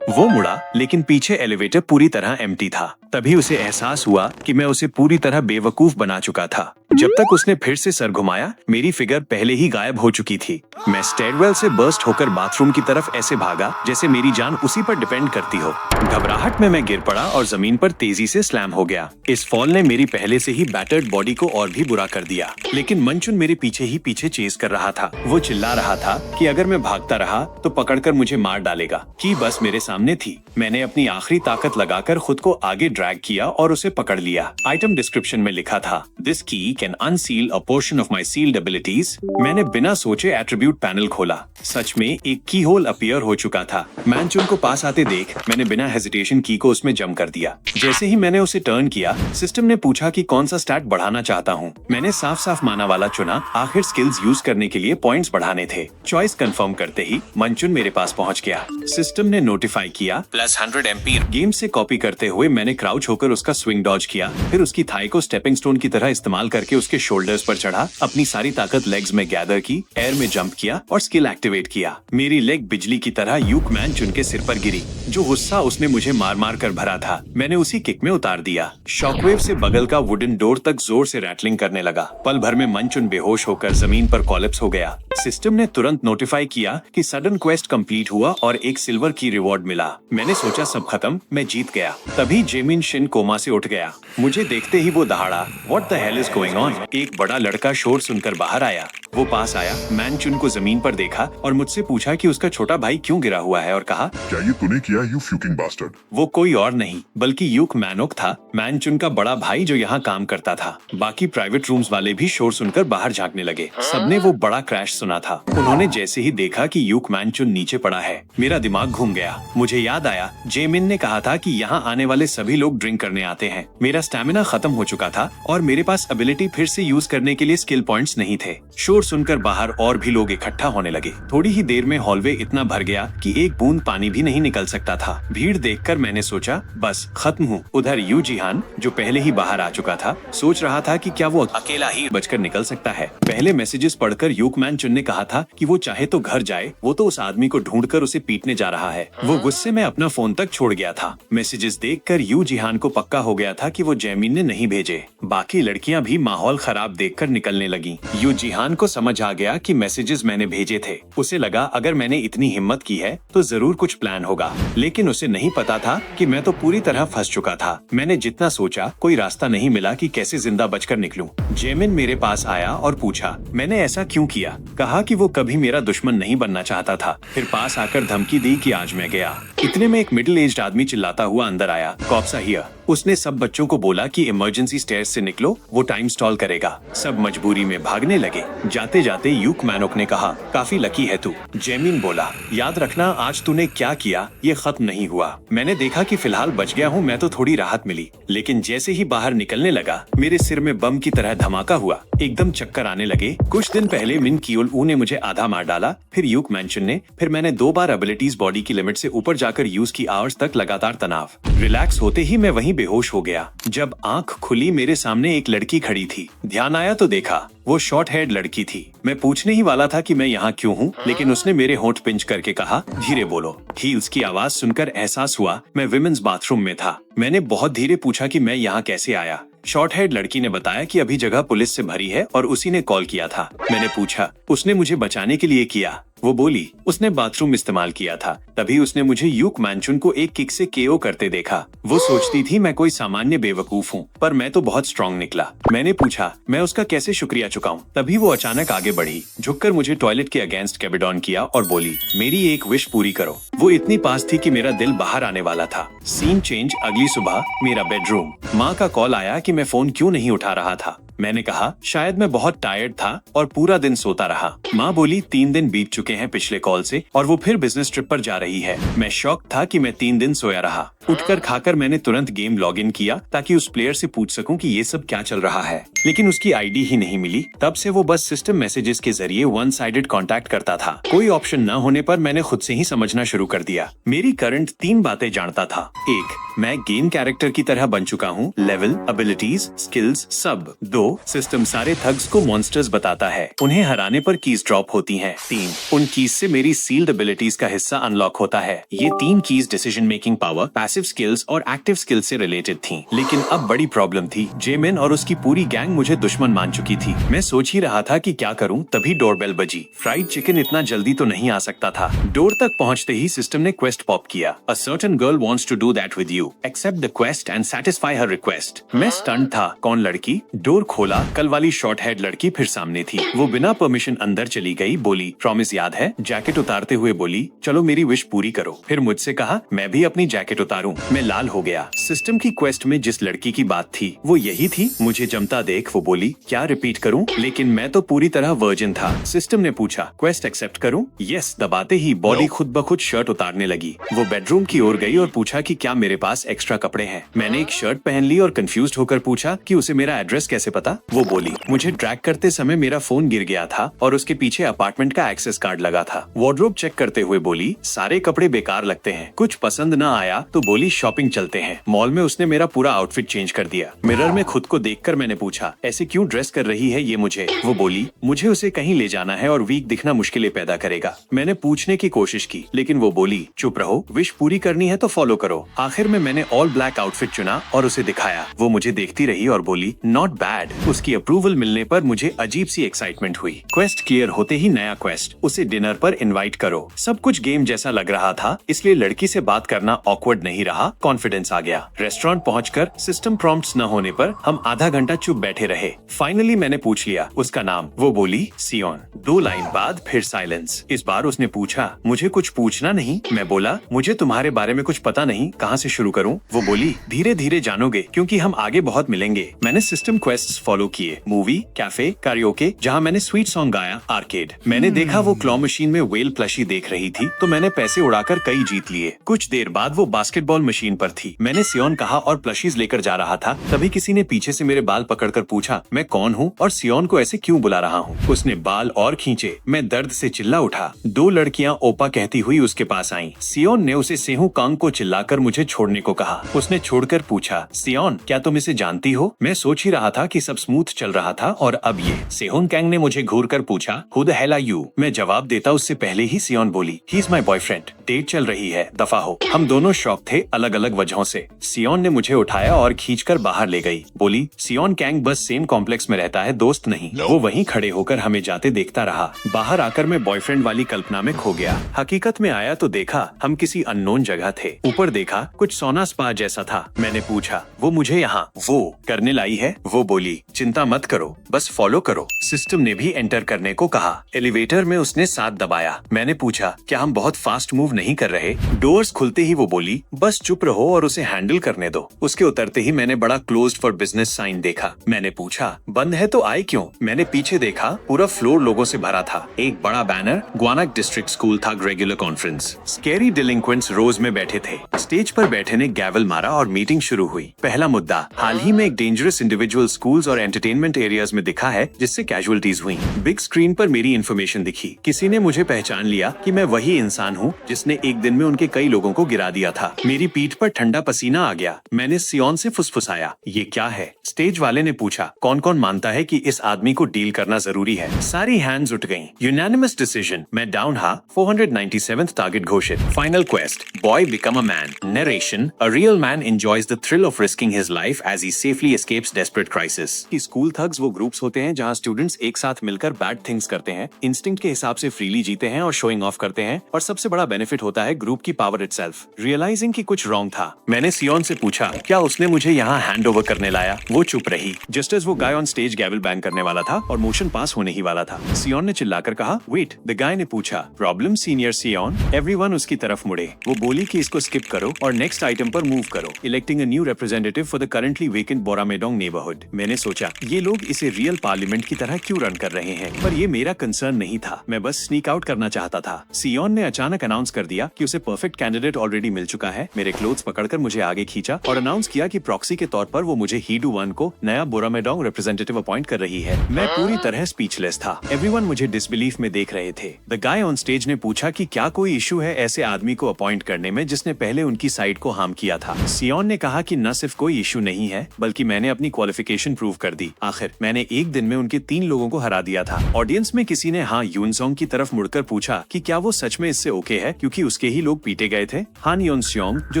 वो मुड़ा लेकिन पीछे एलिवेटर पूरी तरह एम्प्टी था। तभी उसे एहसास हुआ कि मैं उसे पूरी तरह बेवकूफ बना चुका था। जब तक उसने फिर से सर घुमाया मेरी फिगर पहले ही गायब हो चुकी थी। मैं स्टेयरवेल से बर्स्ट होकर बाथरूम की तरफ ऐसे भागा जैसे मेरी जान उसी पर डिपेंड करती हो। घबराहट में मैं गिर पड़ा और जमीन पर तेजी से स्लैम हो गया। इस फॉल ने मेरी पहले से ही बैटर्ड बॉडी को और भी बुरा कर दिया। लेकिन मनचुन मेरे पीछे ही पीछे चेज कर रहा था। वो चिल्ला रहा था कि अगर मैं भागता रहा तो पकड़कर मुझे मार डालेगा। की बस मेरे सामने थी। मैंने अपनी आखिरी ताकत लगाकर खुद को आगे ड्रैग किया और उसे पकड़ लिया। आइटम डिस्क्रिप्शन में लिखा था, this key can unseal a portion of my sealed abilities. मैंने बिना सोचे एट्रीब्यूट पैनल खोला। सच में एक की होल अपीयर हो चुका था। मैनचुन को पास आते देख मैंने बिना हेजिटेशन की को उसमें जम कर दिया। जैसे ही मैंने उसे टर्न किया सिस्टम ने पूछा कि कौन सा स्टैट बढ़ाना चाहता हूँ। मैंने साफ साफ माना वाला चुना। आखिर स्किल्स यूज करने के लिए पॉइंट्स बढ़ाने थे। चॉइस कंफर्म करते ही मनचुन मेरे पास पहुँच गया। सिस्टम ने नोटिफाई किया +100 एम्पीयर। गेम से कॉपी करते हुए मैंने क्राउच होकर उसका स्विंग डॉज किया। फिर उसकी थाई को स्टेपिंग स्टोन की तरह इस्तेमाल करके उसके शोल्डर्स पर चढ़ा। अपनी सारी ताकत लेग्स में गैदर की, एयर में जंप किया और स्किल एक्टिवेट किया। मेरी लेग बिजली की तरह यूक मैनचुन के सिर पर गिरी। जो गुस्सा उसने मुझे मार मार कर भरा था मैंने उसी किक में उतार दिया। शॉकवेव से बगल का वुडन डोर तक जोर से रैटलिंग करने लगा। पल भर में मनचुन बेहोश होकर जमीन पर कोलैप्स हो गया। सिस्टम ने तुरंत नोटिफाई किया कि सडन क्वेस्ट कंप्लीट हुआ और एक सिल्वर की रिवॉर्ड मिला। मैंने सोचा सब खत्म, मैं जीत गया। तभी जेमिन शिन कोमा से उठ गया। मुझे देखते ही वो दहाड़ा, what the hell is going on. एक बड़ा लड़का शोर सुनकर बाहर आया। वो पास आया, मैनचुन को जमीन पर देखा और मुझसे पूछा कि उसका छोटा भाई क्यों गिरा हुआ है और कहा, क्या ये तूने किया, यू फ्यूकिंग बास्टर्ड। वो कोई और नहीं बल्कि यूक मैनोक था, मैनचुन का बड़ा भाई जो यहाँ काम करता था। बाकी प्राइवेट रूम्स वाले भी शोर सुनकर बाहर झांकने लगे। सबने वो बड़ा क्रैश सुना था। उन्होंने जैसे ही देखा कि यूक मैनचुन नीचे पड़ा है मेरा दिमाग घूम गया। मुझे याद आया जेमिन ने कहा था कि यहाँ आने वाले सभी लोग ड्रिंक करने आते हैं। मेरा स्टैमिना खत्म हो चुका था और मेरे पास एबिलिटी फिर से यूज करने के लिए स्किल पॉइंट्स नहीं थे। शोर सुनकर बाहर और भी लोग इकट्ठा होने लगे। थोड़ी ही देर में हॉलवे इतना भर गया कि एक बूंद पानी भी नहीं निकल सकता था। भीड़ देखकर मैंने सोचा बस खत्म हूँ। उधर यू जिहान जो पहले ही बाहर आ चुका था सोच रहा था कि क्या वो अकेला ही बचकर निकल सकता है। पहले मैसेजेस पढ़कर यूक मैनचुन ने कहा था कि वो चाहे तो घर जाए, वो तो उस आदमी को ढूंढकर उसे पीटने जा रहा है। वो गुस्से में अपना फोन तक छोड़ गया था। मैसेजेस देखकर यू जिहान को पक्का हो गया था कि वो जैमिन ने नहीं भेजे। बाकी लड़कियां भी माहौल खराब देखकर निकलने लगी। यू जिहान को समझ आ गया कि मैसेजेस मैंने भेजे थे। उसे लगा अगर मैंने इतनी हिम्मत की है तो जरूर कुछ प्लान होगा, लेकिन उसे नहीं पता था कि मैं तो पूरी तरह फंस चुका था। मैंने जितना सोचा कोई रास्ता नहीं मिला कि कैसे जिंदा बचकर निकलूं। जेमिन मेरे पास आया और पूछा मैंने ऐसा क्यों किया। कहा कि वो कभी मेरा दुश्मन नहीं बनना चाहता था। फिर पास आकर धमकी दी कि आज मैं गया। इतने में एक मिडिल एज्ड आदमी चिल्लाता हुआ अंदर आया, कॉप्स आर हियर। उसने सब बच्चों को बोला कि इमरजेंसी स्टेयर्स से निकलो, वो टाइम स्टॉल करेगा। सब मजबूरी में भागने लगे। जाते जाते यूक मैनोक ने कहा काफी लकी है तू। जेमिन बोला याद रखना आज तूने क्या किया ये खत्म नहीं हुआ। मैंने देखा कि फिलहाल बच गया हूँ मैं तो थोड़ी राहत मिली, लेकिन जैसे ही बाहर निकलने लगा मेरे सिर में बम की तरह धमाका हुआ। एकदम चक्कर आने लगे। कुछ दिन पहले मिन कियोल ऊ ने मुझे आधा मार डाला, फिर यूक मैनचुन ने, फिर मैंने 2 बार एबिलिटीज बॉडी की लिमिट से ऊपर जाकर यूज की आवर्स तक लगातार तनाव। रिलैक्स होते ही मैं वहीं बेहोश हो गया। जब आंख खुली मेरे सामने एक लड़की खड़ी थी। ध्यान आया तो देखा वो शॉर्ट हेयर्ड लड़की थी। मैं पूछने ही वाला था कि मैं यहाँ क्यों हूँ, लेकिन उसने मेरे होंठ पिंच करके कहा, धीरे बोलो। हील्स की आवाज सुनकर एहसास हुआ मैं विमेंस बाथरूम में था। मैंने बहुत धीरे पूछा कि मैं यहाँ कैसे आया। शॉर्ट हेड लड़की ने बताया कि अभी जगह पुलिस से भरी है और उसी ने कॉल किया था। मैंने पूछा, उसने मुझे बचाने के लिए किया? वो बोली, उसने बाथरूम इस्तेमाल किया था, तभी उसने मुझे यूक मैंचुन को एक किक से केओ करते देखा। वो सोचती थी मैं कोई सामान्य बेवकूफ हूँ, पर मैं तो बहुत स्ट्रॉन्ग निकला। मैंने पूछा मैं उसका कैसे शुक्रिया चुकाऊं? तभी वो अचानक आगे बढ़ी, झुककर मुझे टॉयलेट के अगेंस्ट कैबिडॉन किया और बोली, मेरी एक विश पूरी करो। वो इतनी पास थी कि मेरा दिल बाहर आने वाला था। सीन चेंज, अगली सुबह मेरा बेडरूम। माँ का कॉल आया कि मैं फोन क्यों नहीं उठा रहा था। मैंने कहा शायद मैं बहुत टायर्ड था और पूरा दिन सोता रहा। माँ बोली 3 दिन बीत चुके हैं पिछले कॉल से और वो फिर बिजनेस ट्रिप पर जा रही है। मैं शॉक था कि मैं 3 दिन सोया रहा। उठकर खाकर मैंने तुरंत गेम लॉग इन किया ताकि उस प्लेयर से पूछ सकूं कि ये सब क्या चल रहा है, लेकिन उसकी आईडी ही नहीं मिली। तब से वो बस सिस्टम मैसेजेस के जरिए वन साइडेड कॉन्टैक्ट करता था। कोई ऑप्शन न होने पर मैंने खुद से ही समझना शुरू कर दिया। मेरी करंट 3 बातें जानता था। 1, मैं गेम कैरेक्टर की तरह बन चुका हूँ, लेवल, एबिलिटीज, स्किल्स सब। 2, सिस्टम सारे थग्स को मॉन्स्टर्स बताता है, उन्हें हराने पर कीज ड्रॉप होती हैं। 3, उन कीज से मेरी सील्ड एबिलिटीज का हिस्सा अनलॉक होता है। ये 3 keys decision making power, passive skills और एक्टिव स्किल्स से रिलेटेड थीं। लेकिन अब बड़ी प्रॉब्लम थी। जेमिन और उसकी पूरी गैंग मुझे दुश्मन मान चुकी थी। मैं सोच ही रहा था कि क्या करूं, तभी डोरबेल बजी। फ्राइड चिकन इतना जल्दी तो नहीं आ सकता था। डोर तक पहुंचते ही सिस्टम ने क्वेस्ट पॉप किया। A certain girl wants to do that with you, except the quest and satisfy her request. मैं स्टन्ड था। कौन लड़की? डोर खोला, कल वाली शॉर्ट हेड लड़की फिर सामने थी। वो बिना परमिशन अंदर चली गई। बोली, प्रॉमिस याद है? जैकेट उतारते हुए बोली, चलो मेरी विश पूरी करो। फिर मुझसे कहा मैं भी अपनी जैकेट उतारूं। मैं लाल हो गया। सिस्टम की क्वेस्ट में जिस लड़की की बात थी वो यही थी। मुझे जमता देख वो बोली, क्या रिपीट करूं? लेकिन मैं तो पूरी तरह वर्जिन था। सिस्टम ने पूछा, क्वेस्ट एक्सेप्ट करूं? यस दबाते ही बॉडी खुद ब खुद शर्ट उतारने लगी। वो बेडरूम की ओर गई और पूछा कि क्या मेरे पास एक्स्ट्रा कपड़े हैं। मैंने एक शर्ट पहन ली और कंफ्यूज्ड होकर पूछा कि उसे मेरा एड्रेस कैसे पता। वो बोली, मुझे ट्रैक करते समय मेरा फोन गिर गया था और उसके पीछे अपार्टमेंट का एक्सेस कार्ड लगा था। वार्डरोब चेक करते हुए बोली, सारे कपड़े बेकार लगते हैं, कुछ पसंद न आया तो बोली शॉपिंग चलते हैं। मॉल में उसने मेरा पूरा आउटफिट चेंज कर दिया। मिरर में खुद को देखकर मैंने पूछा, ऐसे क्यों ड्रेस कर रही है ये मुझे? वो बोली, मुझे उसे कहीं ले जाना है और वीक दिखना मुश्किलें पैदा करेगा। मैंने पूछने की कोशिश की, लेकिन वो बोली, चुप रहो, विश पूरी करनी है तो फॉलो करो। आखिर में मैंने ऑल ब्लैक आउटफिट चुना और उसे दिखाया। वो मुझे देखती रही और बोली, नॉट बैड। उसकी अप्रूवल मिलने पर मुझे अजीब सी एक्साइटमेंट हुई। क्वेस्ट क्लियर होते ही नया क्वेस्ट, उसे डिनर पर इनवाइट करो। सब कुछ गेम जैसा लग रहा था, इसलिए लड़की से बात करना ऑकवर्ड नहीं रहा, कॉन्फिडेंस आ गया। रेस्टोरेंट पहुंचकर सिस्टम प्रॉम्प्ट्स न होने पर हम आधा घंटा चुप बैठे रहे। फाइनली मैंने पूछ लिया उसका नाम। वो बोली, सियोन। 2 लाइन बाद फिर साइलेंस। इस बार उसने पूछा, मुझे कुछ पूछना नहीं? मैं बोला, मुझे तुम्हारे बारे में कुछ पता नहीं, कहाँ से शुरू करूँ? वो बोली, धीरे धीरे जानोगे क्योंकि हम आगे बहुत मिलेंगे। मैंने सिस्टम क्वेस्ट्स फॉलो किए, मूवी, कैफे, कैरियोके जहाँ मैंने स्वीट सॉन्ग गाया, आर्केड। मैंने देखा वो क्लॉ मशीन में वेल प्लशी देख रही थी तो मैंने पैसे उड़ाकर कई जीत लिए। कुछ देर बाद वो बास्केटबॉल मशीन पर थी। मैंने सियोन कहा और प्लशीज लेकर जा रहा था, तभी किसी ने पीछे से मेरे बाल पकड़कर पूछा मैं कौन हूँ और सियोन को ऐसे क्यों बुला रहा हूँ। उसने बाल और खींचे। मैं दर्द से चिल्ला उठा। 2 लड़कियाँ ओपा कहती हुई उसके पास आईं। सियोन ने उसे सेहू कांग को चिल्लाकर मुझे छोड़ने को कहा। उसने छोड़कर पूछा, सियोन क्या तुम इसे जानती हो? मैं सोच ही रहा था कि सब स्मूथ चल रहा था और अब ये। सेहुन कैंग ने मुझे घूर कर पूछा, who the hell are you? मैं जवाब देता उससे पहले ही सियोन बोली, he is my boyfriend, date चल रही है, दफा हो। हम दोनों शौक थे अलग अलग वजहों से। सियोन ने मुझे उठाया और खींचकर बाहर ले गई। बोली, सियोन कैंग बस सेम कॉम्प्लेक्स में रहता है, दोस्त नहीं। वो वहीं खड़े होकर हमें जाते देखता रहा। बाहर आकर मैं बॉयफ्रेंड वाली कल्पना में खो गया। हकीकत में आया तो देखा हम किसी अननोन जगह थे। ऊपर देखा कुछ सोना स्पा जैसा था। मैंने पूछा, वो मुझे यहाँ वो करने लाई है? वो बोली, चिंता मत करो, बस फॉलो करो। सिस्टम ने भी एंटर करने को कहा। एलिवेटर में उसने 7 दबाया। मैंने पूछा, क्या हम बहुत फास्ट मूव नहीं कर रहे? डोर्स खुलते ही वो बोली, बस चुप रहो और उसे हैंडल करने दो। उसके उतरते ही मैंने बड़ा क्लोज्ड फॉर बिजनेस साइन देखा। मैंने पूछा, बंद है तो आए क्यों? मैंने पीछे देखा, पूरा फ्लोर लोगों से भरा था। एक बड़ा बैनर, ग्वानाक डिस्ट्रिक्ट स्कूल था, रेगुलर कॉन्फ्रेंस। स्कैरी डिलिंक्वेंट्स रोज में बैठे थे। स्टेज पर बैठे ने गैवल मारा और मीटिंग शुरू हुई। पहला मुद्दा, हाल ही में एक डेंजरस इंडिविजुअल स्कूल्स और एंटरटेनमेंट एरियाज में दिखा है, जिससे कैजुअलिटीज हुई। बिग स्क्रीन पर मेरी इन्फॉर्मेशन दिखी, किसी ने मुझे पहचान लिया कि मैं वही इंसान हूँ जिसने एक दिन में उनके कई लोगों को गिरा दिया था। मेरी पीठ पर ठंडा पसीना आ गया। मैंने सियोन से फुसफुसाया, ये क्या है? स्टेज वाले ने पूछा, कौन कौन मानता है कि इस आदमी को डील करना जरूरी है? सारी हैंड्स उठ गईं। Unanimous decision. मैं डाउन हा। 497th टारगेट घोषित। Final quest, boy become a man. Narration, a real man enjoys the thrill of risking his life as he safely escapes desperate crisis. School thugs वो groups होते हैं जहाँ students एक साथ मिलकर बैड थिंग्स करते हैं, इंस्टिंक्ट के हिसाब से फ्रीली जीते हैं और शोइंग ऑफ करते हैं, और सबसे बड़ा बेनिफिट होता है ग्रुप की पावर इटसेल्फ। रियलाइजिंग कि कुछ रॉन्ग था, मैंने सियोन से पूछा, क्या उसने मुझे यहाँ हैंड ओवर करने लाया? वो चुप रही। जस्ट एज वो गाय ऑन स्टेज गैवल बैंग करने वाला था और मोशन पास होने ही वाला था, सियोन ने चिल्लाकर कहा, वेट। द गाय ने पूछा, प्रॉब्लम सीनियर सियोन? एवरीवन उसकी तरफ मुड़े। वो बोली कि इसको स्किप करो और नेक्स्ट आइटम पर मूव करो। Electing a new representative for the currently vacant Boramaedong neighbourhood. मैंने सोचा, ये लोग इसे रियल पार्लियामेंट की तरह क्यों रन कर रहे हैं? पर ये मेरा कंसर्न नहीं था, मैं बस स्नीक आउट करना चाहता था। सियोन ने अचानक अनाउंस कर दिया कि उसे परफेक्ट कैंडिडेट ऑलरेडी मिल चुका है। मेरे क्लोथ्स पकड़कर मुझे आगे खींचा और अनाउंस किया कि प्रॉक्सी के तौर पर वो मुझे हीडू 1 को नया बोरामेडोंग रिप्रेजेंटेटिव अपॉइंट कर रही है। मैं पूरी तरह स्पीचलेस था। एवरीवन मुझे डिसबिलीफ में देख रहे थे। द गाय ऑन स्टेज ने पूछा कि क्या कोई इशू है ऐसे आदमी को अपॉइंट करने में जिसने पहले उनकी साइड को हार्म किया था। सियोन ने कहा कि न सिर्फ कोई इशू नहीं है, बल्कि मैंने अपनी क्वालिफिकेशन प्रूव कर दी। आखिर मैंने एक दिन में उनके 3 लोगों को हरा दिया था। ऑडियंस में किसी ने हाँ यूनसोंग की तरफ मुड़कर पूछा कि क्या वो सच में इससे ओके है क्योंकि उसके ही लोग पीटे गए थे। हान योनस्योंग, जो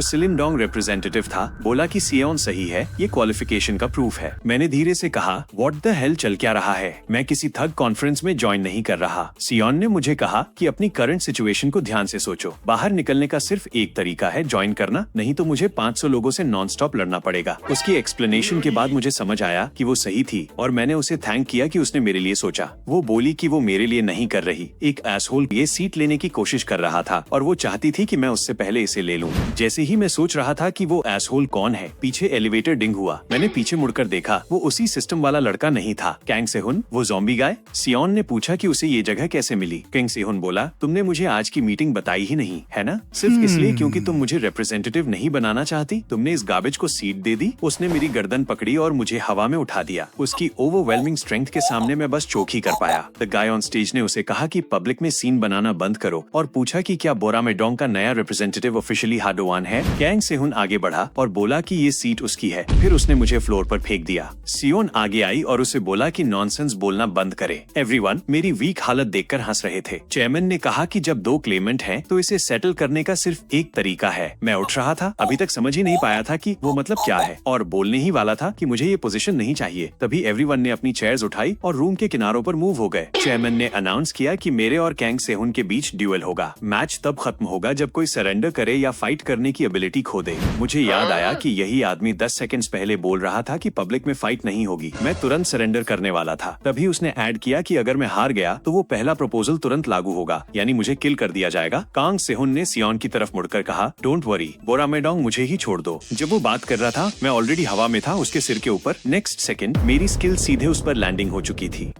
सिलिनडोंग रिप्रेजेंटेटिव था, बोला कि सियोन सही है, ये क्वालिफिकेशन का प्रूफ है। मैंने धीरे से कहा, व्हाट द हेल चल क्या रहा है? मैं किसी थग कॉन्फ्रेंस में ज्वाइन नहीं कर रहा। सियोन ने मुझे कहा कि अपनी करंट सिचुएशन को ध्यान से सोचो। बाहर निकलने का सिर्फ एक तरीका है, ज्वाइन करना, नहीं तो मुझे 500 लोगों से नॉन स्टॉप लड़ना पड़ेगा। उसकी एक्सप्लेनेशन के बाद मुझे समझ आया कि वो सही थी और मैंने उसे थैंक किया कि उसने मेरे लिए सोचा। वो बोली कि वो मेरे लिए नहीं कर रही, एक एसहोल ये सीट लेने की कोशिश कर रहा था और वो चाहती थी कि मैं उससे पहले इसे ले लूं। जैसे ही मैं सोच रहा था कि वो एसहोल कौन है, पीछे एलिवेटर डिंग हुआ। मैंने पीछे मुड़कर देखा, वो उसी सिस्टम वाला लड़का नहीं था। कैंग सेहुन, वो ज़ॉम्बी गाय। सियोन ने पूछा कि उसे ये जगह कैसे मिली। कैंग सेहुन बोला, तुमने मुझे आज की मीटिंग बताई ही नहीं है ना, सिर्फ इसलिए क्योंकि तुम मुझे रिप्रेजेंटेटिव नहीं बनाना चाहती। तुमने इस गार्बेज को सीट दे दी। उसने मेरी गर्दन पकड़ी और मुझे हवा में उठा दिया। उसकी ओवरवेलमिंग स्ट्रेंथ के सामने मैं बस चोक ही कर पाया। द गाय ऑन स्टेज ने उसे कहा कि पब्लिक में सीन बनाना बंद करो और पूछा कि क्या बोरामेडोंग का नया रिप्रेजेंटेटिव ऑफिशियली हाडोवान है। कैंग सेहुन आगे बढ़ा और बोला कि ये सीट उसकी है। फिर उसने मुझे फ्लोर पर फेंक दिया। सियोन आगे आई और उसे बोला कि नॉनसेंस बोलना बंद करे। एवरीवन मेरी वीक हालत देखकर हंस रहे थे। चेयरमैन ने कहा कि जब 2 क्लेमेंट हैं, तो इसे सेटल करने का सिर्फ एक तरीका है। मैं उठ रहा था, अभी तक समझ ही नहीं पाया था कि वो मतलब क्या है, और बोलने ही वाला था कि मुझे ये पोजीशन नहीं चाहिए। तभी एवरीवन ने अपनी चेयर्स उठाई और रूम के किनारों पर मूव हो गए। चेयरमैन ने अनाउंस किया कि मेरे और कैंग सेहुन के बीच ड्यूएल होगा। मैच तब खत्म होगा जब कोई सरेंडर करे या फाइट करने की एबिलिटी खो दे। मुझे याद आया कि यही आदमी 10 सेकंड्स पहले बोल रहा था कि पब्लिक में फाइट नहीं होगी। मैं तुरंत सरेंडर करने वाला था। तभी उसने ऐड किया कि अगर मैं हार गया तो वो पहला प्रपोजल तुरंत लागू होगा, यानी मुझे किल कर दिया जाएगा। कांग सेहुन ने सियोन की तरफ मुड़कर कहा, डोंट वरी, बोरामेडोंग मुझे ही छोड़ दो। जब वो बात कर रहा था, मैं ऑलरेडी हवा में था, उसके सिर के ऊपर। नेक्स्ट सेकंड मेरी स्किल सीधे उस पर लैंडिंग हो चुकी थी।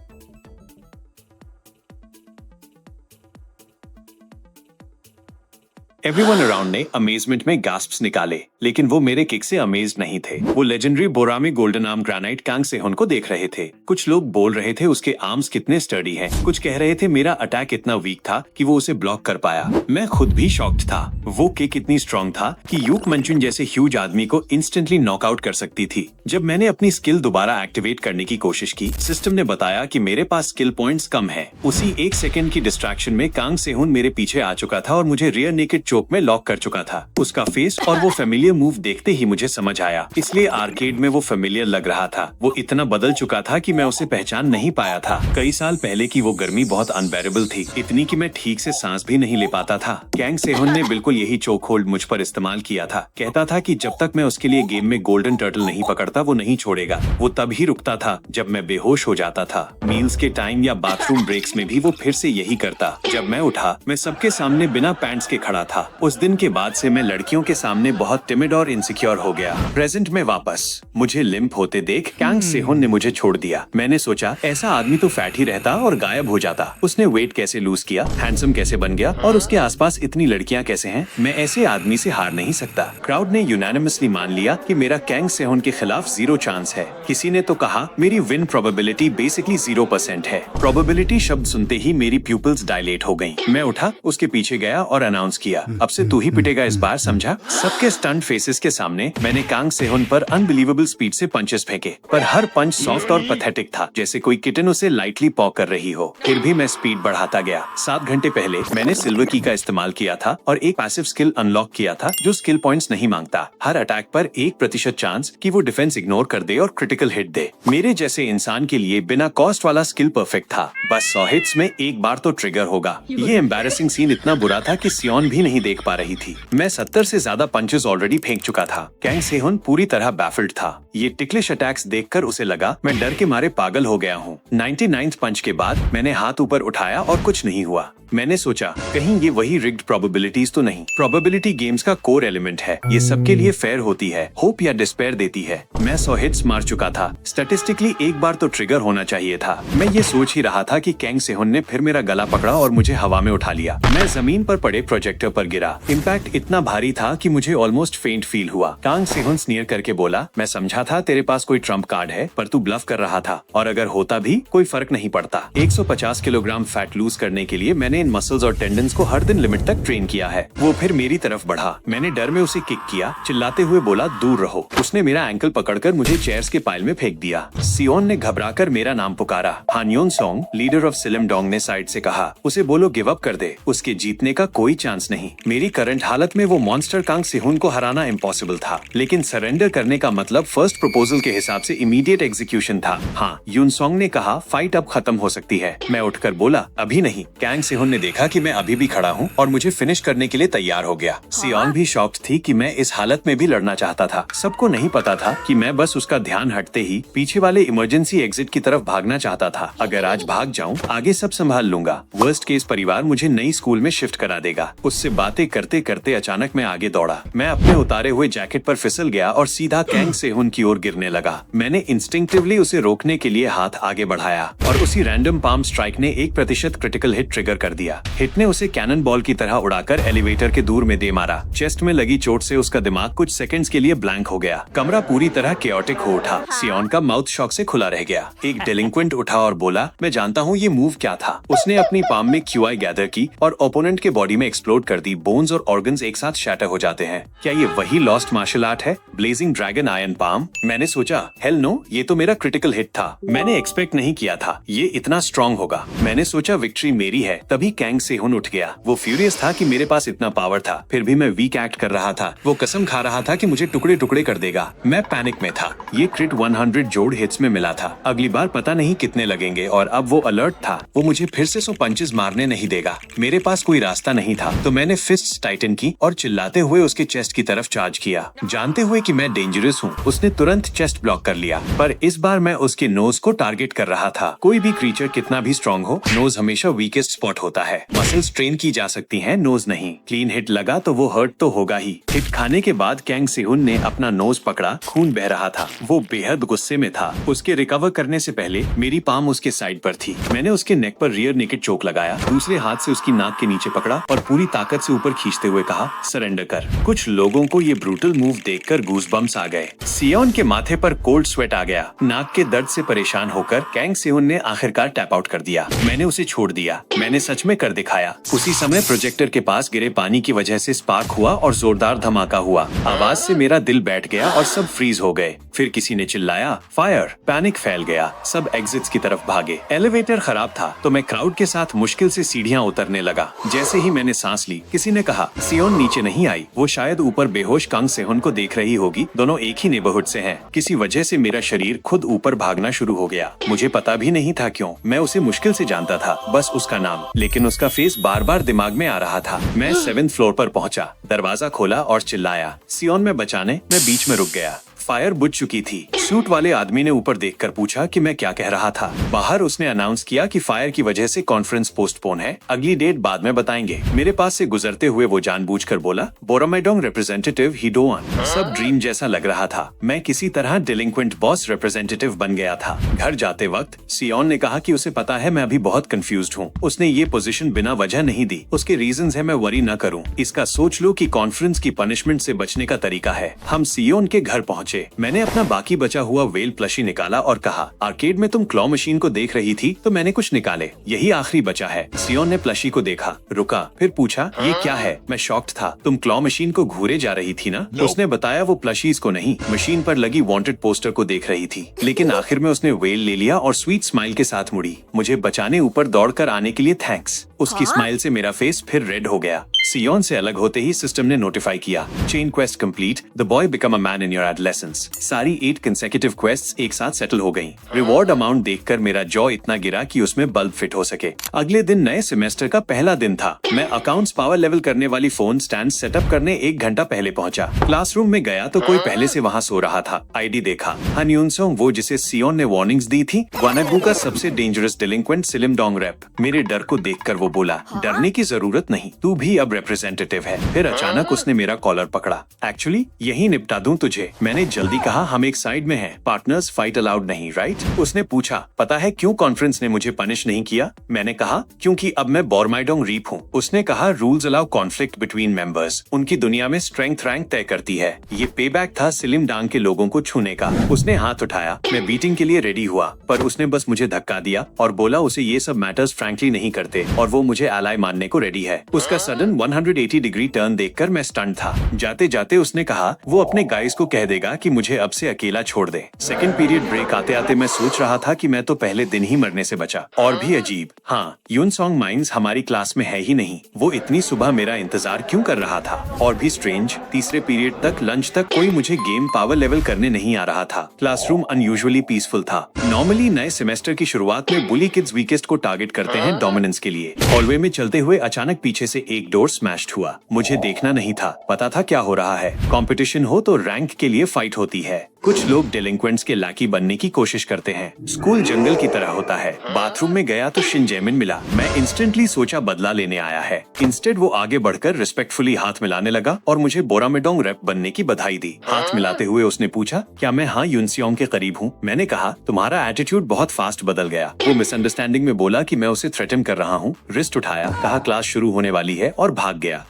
एवरीवन अराउंड ने अमेजमेंट में गास्प्स निकाले, लेकिन वो मेरे किक से अमेज्ड नहीं थे। वो legendary Boramae golden arm granite Kang Sehun को देख रहे थे। कुछ लोग बोल रहे थे उसके आर्म्स कितने स्टर्डी हैं। कुछ कह रहे थे मेरा अटैक इतना वीक था कि वो उसे ब्लॉक कर पाया। मैं खुद भी शॉक्ड था। वो किक इतनी स्ट्रॉन्ग था कि यूक मंचुन जैसे ह्यूज आदमी को इंस्टेंटली नॉकआउट कर सकती थी। जब मैंने अपनी स्किल दोबारा एक्टिवेट करने की कोशिश की, सिस्टम ने बताया कि मेरे पास स्किल पॉइंट्स कम है। उसी 1 सेकंड की डिस्ट्रैक्शन में कांग सेहुन मेरे पीछे आ चुका था और मुझे रियर नेकेड चोक में लॉक कर चुका था। उसका फेस और वो फेमिलियर मूव देखते ही मुझे समझ आया, इसलिए आर्केड में वो फेमिलियर लग रहा था। वो इतना बदल चुका था कि मैं उसे पहचान नहीं पाया था। कई साल पहले की वो गर्मी बहुत अनबेरेबल थी, इतनी कि मैं ठीक से सांस भी नहीं ले पाता था। कैंग सेहुन ने बिल्कुल यही चोक होल्ड मुझ पर इस्तेमाल किया था। कहता था कि जब तक मैं उसके लिए गेम में गोल्डन टर्टल नहीं पकड़ता, वो नहीं छोड़ेगा। वो तब ही रुकता था जब मैं बेहोश हो जाता था। मील्स के टाइम या बाथरूम ब्रेक्स में भी वो फिर से यही करता। जब मैं उठा, मैं सबके सामने बिना पैंट्स के खड़ा था। था। उस दिन के बाद से मैं लड़कियों के सामने बहुत टिमिड और इनसिक्योर हो गया। प्रेजेंट में वापस मुझे लिम्प होते देख कैंग सेहोन ने मुझे छोड़ दिया। मैंने सोचा ऐसा आदमी तो फैट ही रहता और गायब हो जाता। उसने वेट कैसे लूज किया, हैंडसम कैसे बन गया और उसके आसपास इतनी लड़कियां कैसे हैं। मैं ऐसे आदमी से हार नहीं सकता। क्राउड ने यूनानिमसली मान लिया कि मेरा कैंग सेहोन के खिलाफ 0 चांस है। किसी ने तो कहा मेरी विन प्रोबेबिलिटी बेसिकली 0% है। प्रोबेबिलिटी शब्द सुनते ही मेरी प्यूपिल्स डायलेट हो गईं। मैं उठा, उसके पीछे गया और अनाउंस किया, अब से तू ही पिटेगा इस बार, समझा। सबके स्टंट फेसेस के सामने मैंने कैंग सेहोन पर अनबिलीवेबल स्पीड से पंचेस फेंके, पर हर पंच सॉफ्ट और पैथेटिक था, जैसे कोई किटन उसे लाइटली पॉक कर रही हो। फिर भी मैं स्पीड बढ़ाता गया। 7 घंटे पहले मैंने सिल्वर की का इस्तेमाल किया था और एक पैसिव स्किल अनलॉक किया था जो स्किल पॉइंट्स नहीं मांगता। हर अटैक पर 1% चांस कि वो डिफेंस इग्नोर कर दे और क्रिटिकल हिट दे। मेरे जैसे इंसान के लिए बिना कॉस्ट वाला स्किल परफेक्ट था। बस 100 हिट्स में एक बार तो ट्रिगर होगा। ये एम्बैरेसिंग सीन इतना बुरा था कि सियोन भी नहीं देख पा रही थी। मैं 70 से ज्यादा पंचेस ऑलरेडी फेंक चुका था। कैंग सेहोन पूरी तरह बैफल्ड था। ये टिकलिश अटैक्स देखकर उसे लगा मैं डर के मारे पागल हो गया हूँ। 99th पंच के बाद मैंने हाथ ऊपर उठाया और कुछ नहीं हुआ। मैंने सोचा कहीं ये वही रिग्ड प्रोबेबिलिटीज तो नहीं। प्रोबेबिलिटी गेम्स का कोर एलिमेंट है। ये सबके लिए फेयर होती है, होप या डिस्पेयर देती है। मैं 100 हिट्स मार चुका था। स्टैटिस्टिकली एक बार तो ट्रिगर होना चाहिए था। मैं ये सोच ही रहा था कि कैंग सेहोन ने फिर मेरा गला पकड़ा और मुझे हवा में उठा लिया। मैं जमीन पर पड़े प्रोजेक्टर पर गिरा। इम्पैक्ट इतना भारी था कि मुझे ऑलमोस्ट फेंट फील हुआ। कैंग सेहोन स्नीयर करके बोला, मैं समझा था तेरे पास कोई ट्रम्प कार्ड है, पर तू ब्लफ कर रहा था, और अगर होता भी कोई फर्क नहीं पड़ता। 150 किलोग्राम फैट लूज करने के लिए मैंने इन मसल्स और टेंडन्स को हर दिन लिमिट तक ट्रेन किया है। वो फिर मेरी तरफ बढ़ा। मैंने डर में उसे किक किया, चिल्लाते हुए बोला दूर रहो। उसने मेरा एंकल पकड़कर मुझे चेयर्स के पाइल में फेंक दिया। सियोन ने घबराकर मेरा नाम पुकारा। हान योन सोंग, लीडर ऑफ सिलमडोंग, ने साइड से कहा, उसे बोलो गिव अप कर दे, उसके जीतने का कोई चांस नहीं। मेरी करंट हालत में वो मॉन्स्टर कैंग सेहोन को हराना इम्पॉसिबल था, लेकिन सरेंडर करने का मतलब फर्स्ट प्रपोजल के हिसाब से इमीडिएट एग्जीक्यूशन था। हाँ, यूनसोंग ने कहा फाइट अब खत्म हो सकती है। मैं उठकर बोला अभी नहीं। कैंग सेहोन ने देखा कि मैं अभी भी खड़ा हूँ और मुझे फिनिश करने के लिए तैयार हो गया। सियोन भी शॉक्ड थी कि मैं इस हालत में भी लड़ना चाहता था। सबको नहीं पता था कि मैं बस उसका ध्यान हटते ही पीछे वाले इमरजेंसी एग्जिट की तरफ भागना चाहता था। अगर आज भाग जाऊं, आगे सब संभाल लूंगा। वर्स्ट केस परिवार मुझे नई स्कूल में शिफ्ट करा देगा। उससे बातें करते करते अचानक मैं आगे दौड़ा। मैं अपने उतारे हुए जैकेट पर फिसल गया और सीधा कैंग सेहोन की ओर गिरने लगा। मैंने इंस्टिंक्टिवली उसे रोकने के लिए हाथ आगे बढ़ाया और उसी रैंडम पाम स्ट्राइक ने 1% क्रिटिकल हिट ट्रिगर कर दिया। हिट ने उसे कैनन बॉल की तरह उड़ाकर एलिवेटर के दूर में दे मारा। चेस्ट में लगी चोट से उसका दिमाग कुछ सेकंड्स के लिए ब्लैंक हो गया। कमरा पूरी तरह केओटिक हो उठा। सियोन का माउथ शॉक से खुला रह गया। एक डेलिंक्वेंट उठा और बोला, मैं जानता हूँ ये मूव क्या था। उसने अपनी पाम में क्यूआई गैदर की और ओपोनेंट के बॉडी में एक्सप्लोड कर दी। बोन्स और ऑर्गन्स एक साथ शैटर हो जाते हैं। क्या ये वही लॉस्ट मार्शल आर्ट है, ब्लेजिंग ड्रैगन आयरन पाम? मैंने सोचा हेल नो, ये तो मेरा क्रिटिकल हिट था। मैंने एक्सपेक्ट नहीं किया था ये इतना स्ट्रॉन्ग होगा। मैंने सोचा विक्ट्री मेरी है। तभी कैंग सेहोन उठ गया। वो फ्यूरियस था कि मेरे पास इतना पावर था, फिर भी मैं वीक एक्ट कर रहा था। वो कसम खा रहा था कि मुझे टुकड़े टुकड़े कर देगा। मैं पैनिक में था। ये क्रिट 100 जोड़ हिट्स में मिला था। अगली बार पता नहीं कितने लगेंगे, और अब वो अलर्ट था। वो मुझे फिर से 100 पंचेस मारने नहीं देगा। मेरे पास कोई रास्ता नहीं था, तो मैंने फिस्ट्स टाइटन की और चिल्लाते हुए उसके चेस्ट की तरफ चार्ज किया। जानते हुए कि मैं डेंजरस हूँ, उसने तुरंत चेस्ट ब्लॉक कर लिया, पर इस बार मैं उसके नोज को टारगेट कर रहा था। कोई भी क्रीचर कितना भी स्ट्रॉन्ग हो, नोज हमेशा वीकेस्ट स्पॉट होता है। मसल्स ट्रेन की जा सकती हैं, नोज नहीं। क्लीन हिट लगा तो वो हर्ट तो होगा ही। हिट खाने के बाद कैंग सेहोन ने अपना नोज पकड़ा। खून बह रहा था। वो बेहद गुस्से में था। उसके रिकवर करने से पहले मेरी पाम उसके साइड पर थी। मैंने उसके नेक पर रियर नेकेड चोक लगाया, दूसरे हाथ से उसकी नाक के नीचे पकड़ा और पूरी ताकत से ऊपर खींचते हुए कहा, सरेंडर कर। कुछ लोगों को ये ब्रूटल मूव देखकर गूज़बम्प्स आ गए। सियोन के माथे पर कोल्ड स्वेट आ गया। नाक के दर्द से परेशान होकर कैंग सेहोन ने आखिरकार टैप आउट कर दिया। मैंने उसे छोड़ दिया। मैंने सच में कर दिखाया। उसी समय प्रोजेक्टर के पास गिरे पानी की वजह से स्पार्क हुआ और जोरदार धमाका हुआ। आवाज से मेरा दिल बैठ गया और सब फ्रीज हो गए। फिर किसी ने चिल्लाया, फायर। पैनिक फैल गया। सब एग्जिट्स की तरफ भागे। एलिवेटर खराब था, तो मैं क्राउड के साथ मुश्किल से सीढ़ियां उतरने लगा। जैसे ही मैंने सांस ली, किसी ने कहा, सियोन नीचे नहीं आई। वो शायद ऊपर बेहोश कैंग सेहोन को देख रही होगी। दोनों एक ही नेबरहुड से हैं। किसी वजह से मेरा शरीर खुद ऊपर भागना शुरू हो गया। मुझे पता भी नहीं था क्यों। मैं उसे मुश्किल से जानता था, बस उसका नाम, लेकिन उसका फेस बार बार दिमाग में आ रहा था। मैं 7th फ्लोर पर पहुंचा, दरवाजा खोला और चिल्लाया, सियोन में बचाने। मैं बीच में रुक गया। फायर बुझ चुकी थी। सूट वाले आदमी ने ऊपर देखकर पूछा कि मैं क्या कह रहा था। बाहर उसने अनाउंस किया कि फायर की वजह से कॉन्फ्रेंस पोस्टपोन है, अगली डेट बाद में बताएंगे। मेरे पास से गुजरते हुए वो जानबूझकर बोला, बोरामेडोंग रिप्रेजेंटेटिव हिडोआन। सब ड्रीम जैसा लग रहा था। मैं किसी तरह डिलिंक्वेंट बॉस रिप्रेजेंटेटिव बन गया था। घर जाते वक्त सियोन ने कहा कि उसे पता है मैं अभी बहुत कंफ्यूज्ड हूँ। उसने ये पोजीशन बिना वजह नहीं दी। उसके रीजंस है, मैं वरी न करूँ। इसका सोच लो कि कॉन्फ्रेंस की पनिशमेंट से बचने का तरीका है। हम सियोन के घर पहुँचे। मैंने अपना बाकी बचा हुआ वेल प्लशी निकाला और कहा, आर्केड में तुम क्लॉ मशीन को देख रही थी तो मैंने कुछ निकाले, यही आखिरी बचा है। सियोन ने प्लशी को देखा, रुका, फिर पूछा, ये क्या है? मैं शॉक्ड था। तुम क्लॉ मशीन को घूरे जा रही थी ना? उसने बताया वो प्लशीज को नहीं, मशीन पर लगी वांटेड पोस्टर को देख रही थी। लेकिन आखिर में उसने वेल ले लिया और स्वीट स्माइल के साथ मुड़ी। मुझे बचाने ऊपर दौड़कर आने के लिए थैंक्स। उसकी स्माइल से मेरा फेस फिर रेड हो गया। सियोन से अलग होते ही सिस्टम ने नोटिफाई किया, chain quest complete, the boy become a man in your adolescence. सारी 8 कंसेक्यूटिव क्वेस्ट्स एक साथ सेटल हो गईं। रिवॉर्ड अमाउंट देखकर मेरा जॉ इतना गिरा कि उसमें बल्ब फिट हो सके। अगले दिन नए सेमेस्टर का पहला दिन था। मैं अकाउंट्स पावर लेवल करने वाली फोन स्टैंड सेटअप करने 1 घंटा पहले पहुंचा। क्लासरूम में गया तो कोई पहले से वहाँ सो रहा था। आईडी देखा, Han Yun-song, वो जिसे सियोन ने वार्निंग्स दी थी, वानागू का सबसे डेंजरस डिलिंक्वेंट सिलिम डोंग रैप। मेरे डर को देखकर वो बोला, डरने की जरूरत नहीं, तू भी अब रिप्रेजेंटेटिव है। फिर अचानक उसने मेरा कॉलर पकड़ा। एक्चुअली यही निपटा दूं तुझे। मैंने जल्दी कहा, हम एक साइड में हैं, पार्टनर्स फाइट अलाउड नहीं, राइट? उसने पूछा, पता है क्यों कॉन्फ्रेंस ने मुझे पनिश नहीं किया? मैंने कहा, क्योंकि अब मैं बोरमाइडोंग रीप हूँ। उसने कहा, rules allow conflict between members. उनकी दुनिया में स्ट्रेंथ रैंक तय करती है। ये पे बैक था सिलिम डांग के लोगों को छूने का। उसने हाथ उठाया। मैं बीटिंग के लिए रेडी हुआ, पर उसने बस मुझे धक्का दिया और बोला उसे ये सब मैटर्स फ्रैंकली नहीं करते और वो मुझे एलाई मानने को रेडी है। उसका सडन 180 डिग्री टर्न देखकर मैं स्टंट था। जाते जाते उसने कहा, वो अपने गाइस को कह देगा कि मुझे अब से अकेला छोड़ दे। सेकंड पीरियड ब्रेक आते आते मैं सोच रहा था कि मैं तो पहले दिन ही मरने से बचा। और भी अजीब, हाँ, यूनसोंग माइंस हमारी क्लास में है ही नहीं। वो इतनी सुबह मेरा इंतजार क्यों कर रहा था? और भी स्ट्रेंज, तीसरे पीरियड तक लंच तक कोई मुझे गेम पावर लेवल करने नहीं आ रहा था। क्लासरूम अनयूजुअली पीसफुल था। नॉर्मली नए सेमेस्टर की शुरुआत में बुली किड्स वीकेस्ट को टारगेट करते हैं डोमिनेंस के लिए। हॉलवे में चलते हुए अचानक पीछे से एक डोर स्मैश्ड हुआ। मुझे देखना नहीं था, पता था क्या हो रहा है। कंपटीशन हो तो रैंक के लिए फाइट होती है। कुछ लोग डिलिंक्वेंट्स के लाकी बनने की कोशिश करते हैं। स्कूल जंगल की तरह होता है। बाथरूम में गया तो शिन जैमिन मिला। मैं इंस्टेंटली सोचा बदला लेने आया है। इंस्टेड वो आगे बढ़कर रिस्पेक्टफुली हाथ मिलाने लगा और मुझे बोरामेडोंग रैप बनने की बधाई दी। हाथ मिलाते हुए उसने पूछा, क्या मैं हाँ यूनसियोंग के करीब हूँ? मैंने कहा, तुम्हारा एटीट्यूड बहुत फास्ट बदल गया। वो मिसअंडरस्टैंडिंग में बोला कि मैं उसे थ्रेटन कर रहा हूँ। रिस्ट उठाया, कहा क्लास शुरू होने वाली है और भाग गया।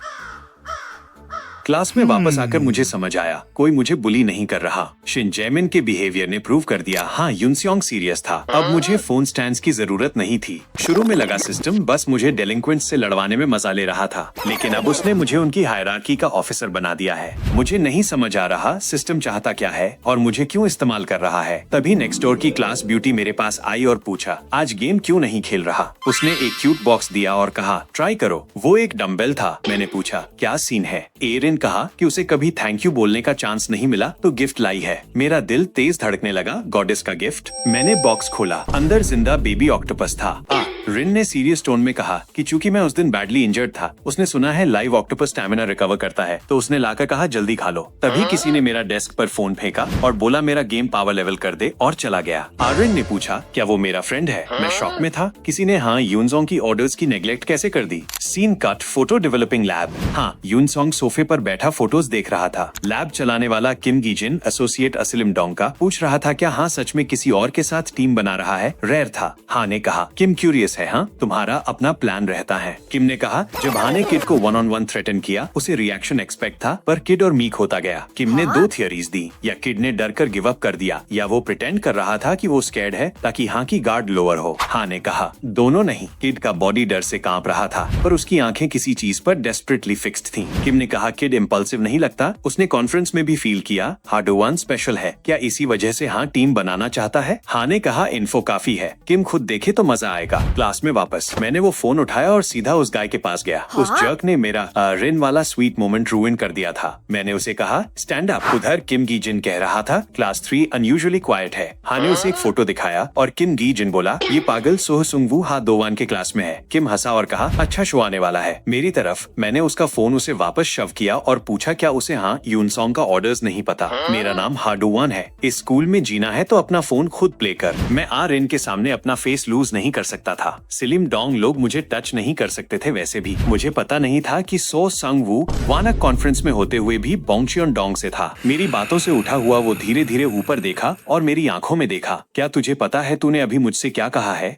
क्लास में वापस आकर मुझे समझ आया, कोई मुझे बुली नहीं कर रहा। शिन जैमिन के बिहेवियर ने प्रूव कर दिया, हाँ, यूनसियोंग सीरियस था। अब मुझे फोन स्टैंड्स की जरूरत नहीं थी। शुरू में लगा सिस्टम बस मुझे डेलिंक्वेंट्स से लड़वाने में मजा ले रहा था, लेकिन अब उसने मुझे उनकी हायरार्की का ऑफिसर बना दिया है। मुझे नहीं समझ आ रहा सिस्टम चाहता क्या है और मुझे क्यों इस्तेमाल कर रहा है। तभी नेक्स्ट डोर की क्लास ब्यूटी मेरे पास आई और पूछा, आज गेम क्यों नहीं खेल रहा? उसने एक क्यूट बॉक्स दिया और कहा, ट्राई करो। वो एक डम्बेल था। मैंने पूछा, क्या सीन है? एरिन कहा कि उसे कभी थैंक यू बोलने का चांस नहीं मिला तो गिफ्ट लाई है। मेरा दिल तेज धड़कने लगा। गॉडेस का गिफ्ट। मैंने बॉक्स खोला, अंदर जिंदा बेबी ऑक्टोपस था। रिन ने सीरियस टोन में कहा कि चूंकि मैं उस दिन बैडली इंजर्ड था, उसने सुना है लाइव ऑक्टोपस स्टैमिना रिकवर करता है, तो उसने लाकर कहा जल्दी खा लो। तभी किसी ने मेरा डेस्क पर फोन फेंका और बोला मेरा गेम पावर लेवल कर दे और चला गया। आर्यन ने पूछा, क्या वो मेरा फ्रेंड है? मैं शॉक में था। किसी ने हाँ यूनसोंग की ऑर्डर्स की नेग्लेक्ट कैसे कर दी? Scene cut, photo developing lab. हाँ, यूनसोंग सोफे पर बैठा फोटोज देख रहा था। लैब चलाने वाला किम गीजिन, एसोसिएट असिलिम डोंग का, पूछ रहा था क्या हाँ सच में किसी और के साथ टीम बना रहा है? रेयर था। हाँ ने कहा, किम क्यूरियस है, हाँ तुम्हारा अपना प्लान रहता है। किम ने कहा, जब हाँ ने किड को 1-on-1 थ्रेटन किया, उसे रिएक्शन एक्सपेक्ट था, पर किड और मीक होता गया। किम ने 2 थियरीज दी, या किड ने डर कर गिव अप कर दिया, या वो प्रिटेंड कर रहा था कि वो स्कैर्ड है ताकि हाँ की गार्ड लोअर हो। हाँ ने कहा, दोनों नहीं। किड का बॉडी डर से कांप रहा था, पर उसकी आंखें किसी चीज पर डेस्परेटली फिक्स्ड थीं। किम ने कहा, किड इम्पल्सिव नहीं लगता। उसने कॉन्फ्रेंस में भी फील किया हार्डोवान स्पेशल है। क्या इसी वजह से हाँ टीम बनाना चाहता है? हाँ ने कहा, इन्फो काफी है, किम खुद देखे तो मजा आएगा। क्लास में वापस मैंने वो फोन उठाया और सीधा उस गाय के पास गया। उस जर्क ने मेरा रिन वाला स्वीट मोमेंट रूइन कर दिया था। मैंने उसे कहा स्टैंड अप। उधर किम गी जिन कह रहा था क्लास 3 अनयूजुअली क्वाइट है। हाँ ने उसे एक फोटो दिखाया और किम गी जिन बोला ये पागल सोह सुंगवू हा दोवान के क्लास में है। किम हंसा और कहा अच्छा शो आने वाला है। मेरी तरफ मैंने उसका फोन उसे वापस शव किया और पूछा क्या उसे हाँ यूनसोंग का ऑर्डर्स नहीं पता। मेरा नाम हा डोवान है। इस स्कूल में जीना है तो अपना फोन खुद प्ले कर। मैं रिन के सामने अपना फेस लूज नहीं कर सकता था। सिलिम डोंग लोग मुझे टच नहीं कर सकते थे। वैसे भी मुझे पता नहीं था कि सो संगवू वानक कॉन्फ्रेंस में होते हुए भी बोंगचियोन डोंग से था। मेरी बातों से उठा हुआ वो धीरे धीरे ऊपर देखा और मेरी आंखों में देखा। क्या तुझे पता है तूने अभी मुझसे क्या कहा है?